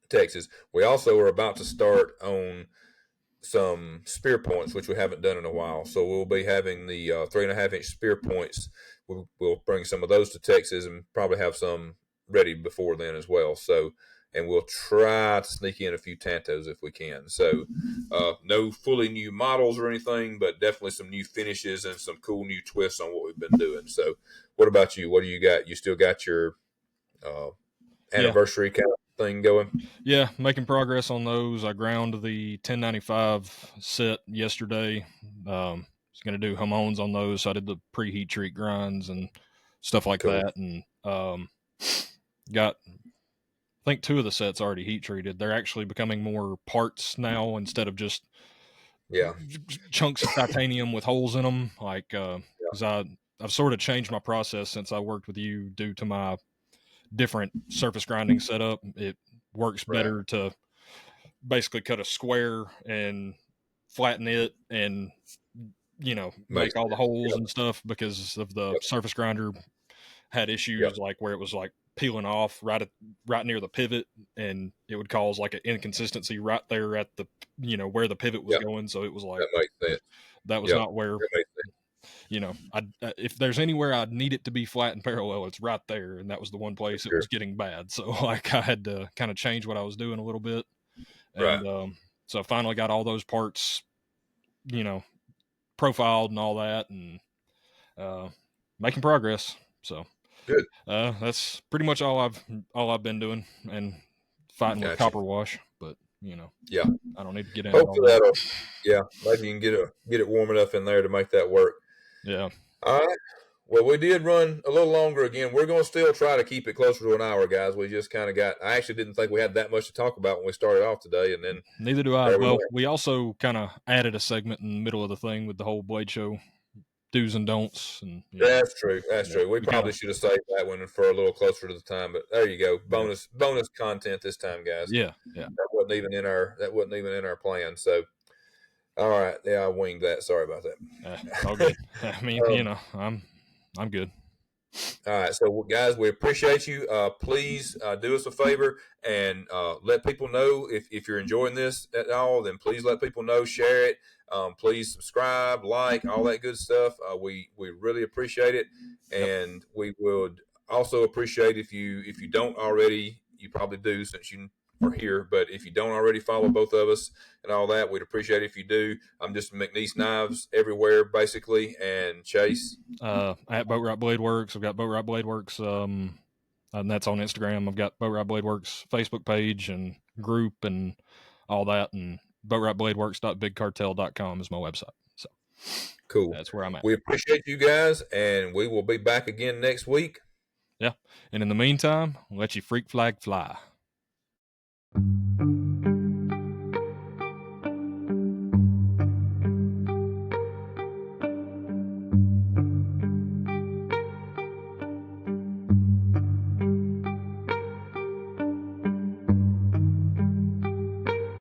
Texas. We also are about to start on some spear points, which we haven't done in a while. So we'll be having the 3.5-inch spear points. We'll bring some of those to Texas and probably have some ready before then as well. So, and we'll try to sneak in a few Tantos if we can. So no fully new models or anything, but definitely some new finishes and some cool new twists on what we've been doing. So what about you? What do you got? You still got your anniversary kind of thing going? Yeah, making progress on those. I ground the 1095 set yesterday. Was going to do hormones on those, so I did the preheat treat grinds and stuff like that, and got, I think 2 of the sets already heat treated. They're actually becoming more parts now instead of just chunks of titanium with holes in them. Like, because I've sort of changed my process since I worked with you due to my different surface grinding setup. It works better to basically cut a square and flatten it and, you know, make all the holes and stuff, because of the surface grinder had issues like where it was like peeling off right near the pivot, and it would cause like an inconsistency right there at the, you know, where the pivot was going. So it was like, that makes sense. That was not where, you know, if there's anywhere I'd need it to be flat and parallel, it's right there. And that was the one place it was getting bad. So like I had to kind of change what I was doing a little bit. And so I finally got all those parts, you know, profiled and all that, and making progress. So good. That's pretty much all I've been doing, and fighting with copper wash. But you know, I don't need to get into hopefully all that. Maybe you can get it warm enough in there to make that work. Yeah. All right. Well, we did run a little longer again. We're going to still try to keep it closer to an hour, guys. We just kind of I actually didn't think we had that much to talk about when we started off today, and then neither do I. Well, we also kind of added a segment in the middle of the thing with the whole Blade Show do's and don'ts. And that's true. That's true. We probably should have saved that one for a little closer to the time, but there you go. Bonus content this time, guys. Yeah. That wasn't even in our plan. So, all right. Yeah, I winged that. Sorry about that. All good. I mean, you know, I'm good. All right, so guys, we appreciate you. Please do us a favor and let people know if you're enjoying this at all. Then please let people know, share it. Please subscribe, like, all that good stuff. We really appreciate it, and we would also appreciate if you don't already. You probably do since you are here, but if you don't already follow both of us and all that, we'd appreciate it if you do. I'm just McNees Knives everywhere, basically, and Chase at Boatright Blade Works. I've got Boatright Blade Works, and that's on Instagram. I've got Boatright Blade Works Facebook page and group and all that, and boatrightbladeworks.bigcartel.com is my website. So cool. That's where I'm at. We appreciate you guys, and we will be back again next week. Yeah, and in the meantime, let your freak flag fly.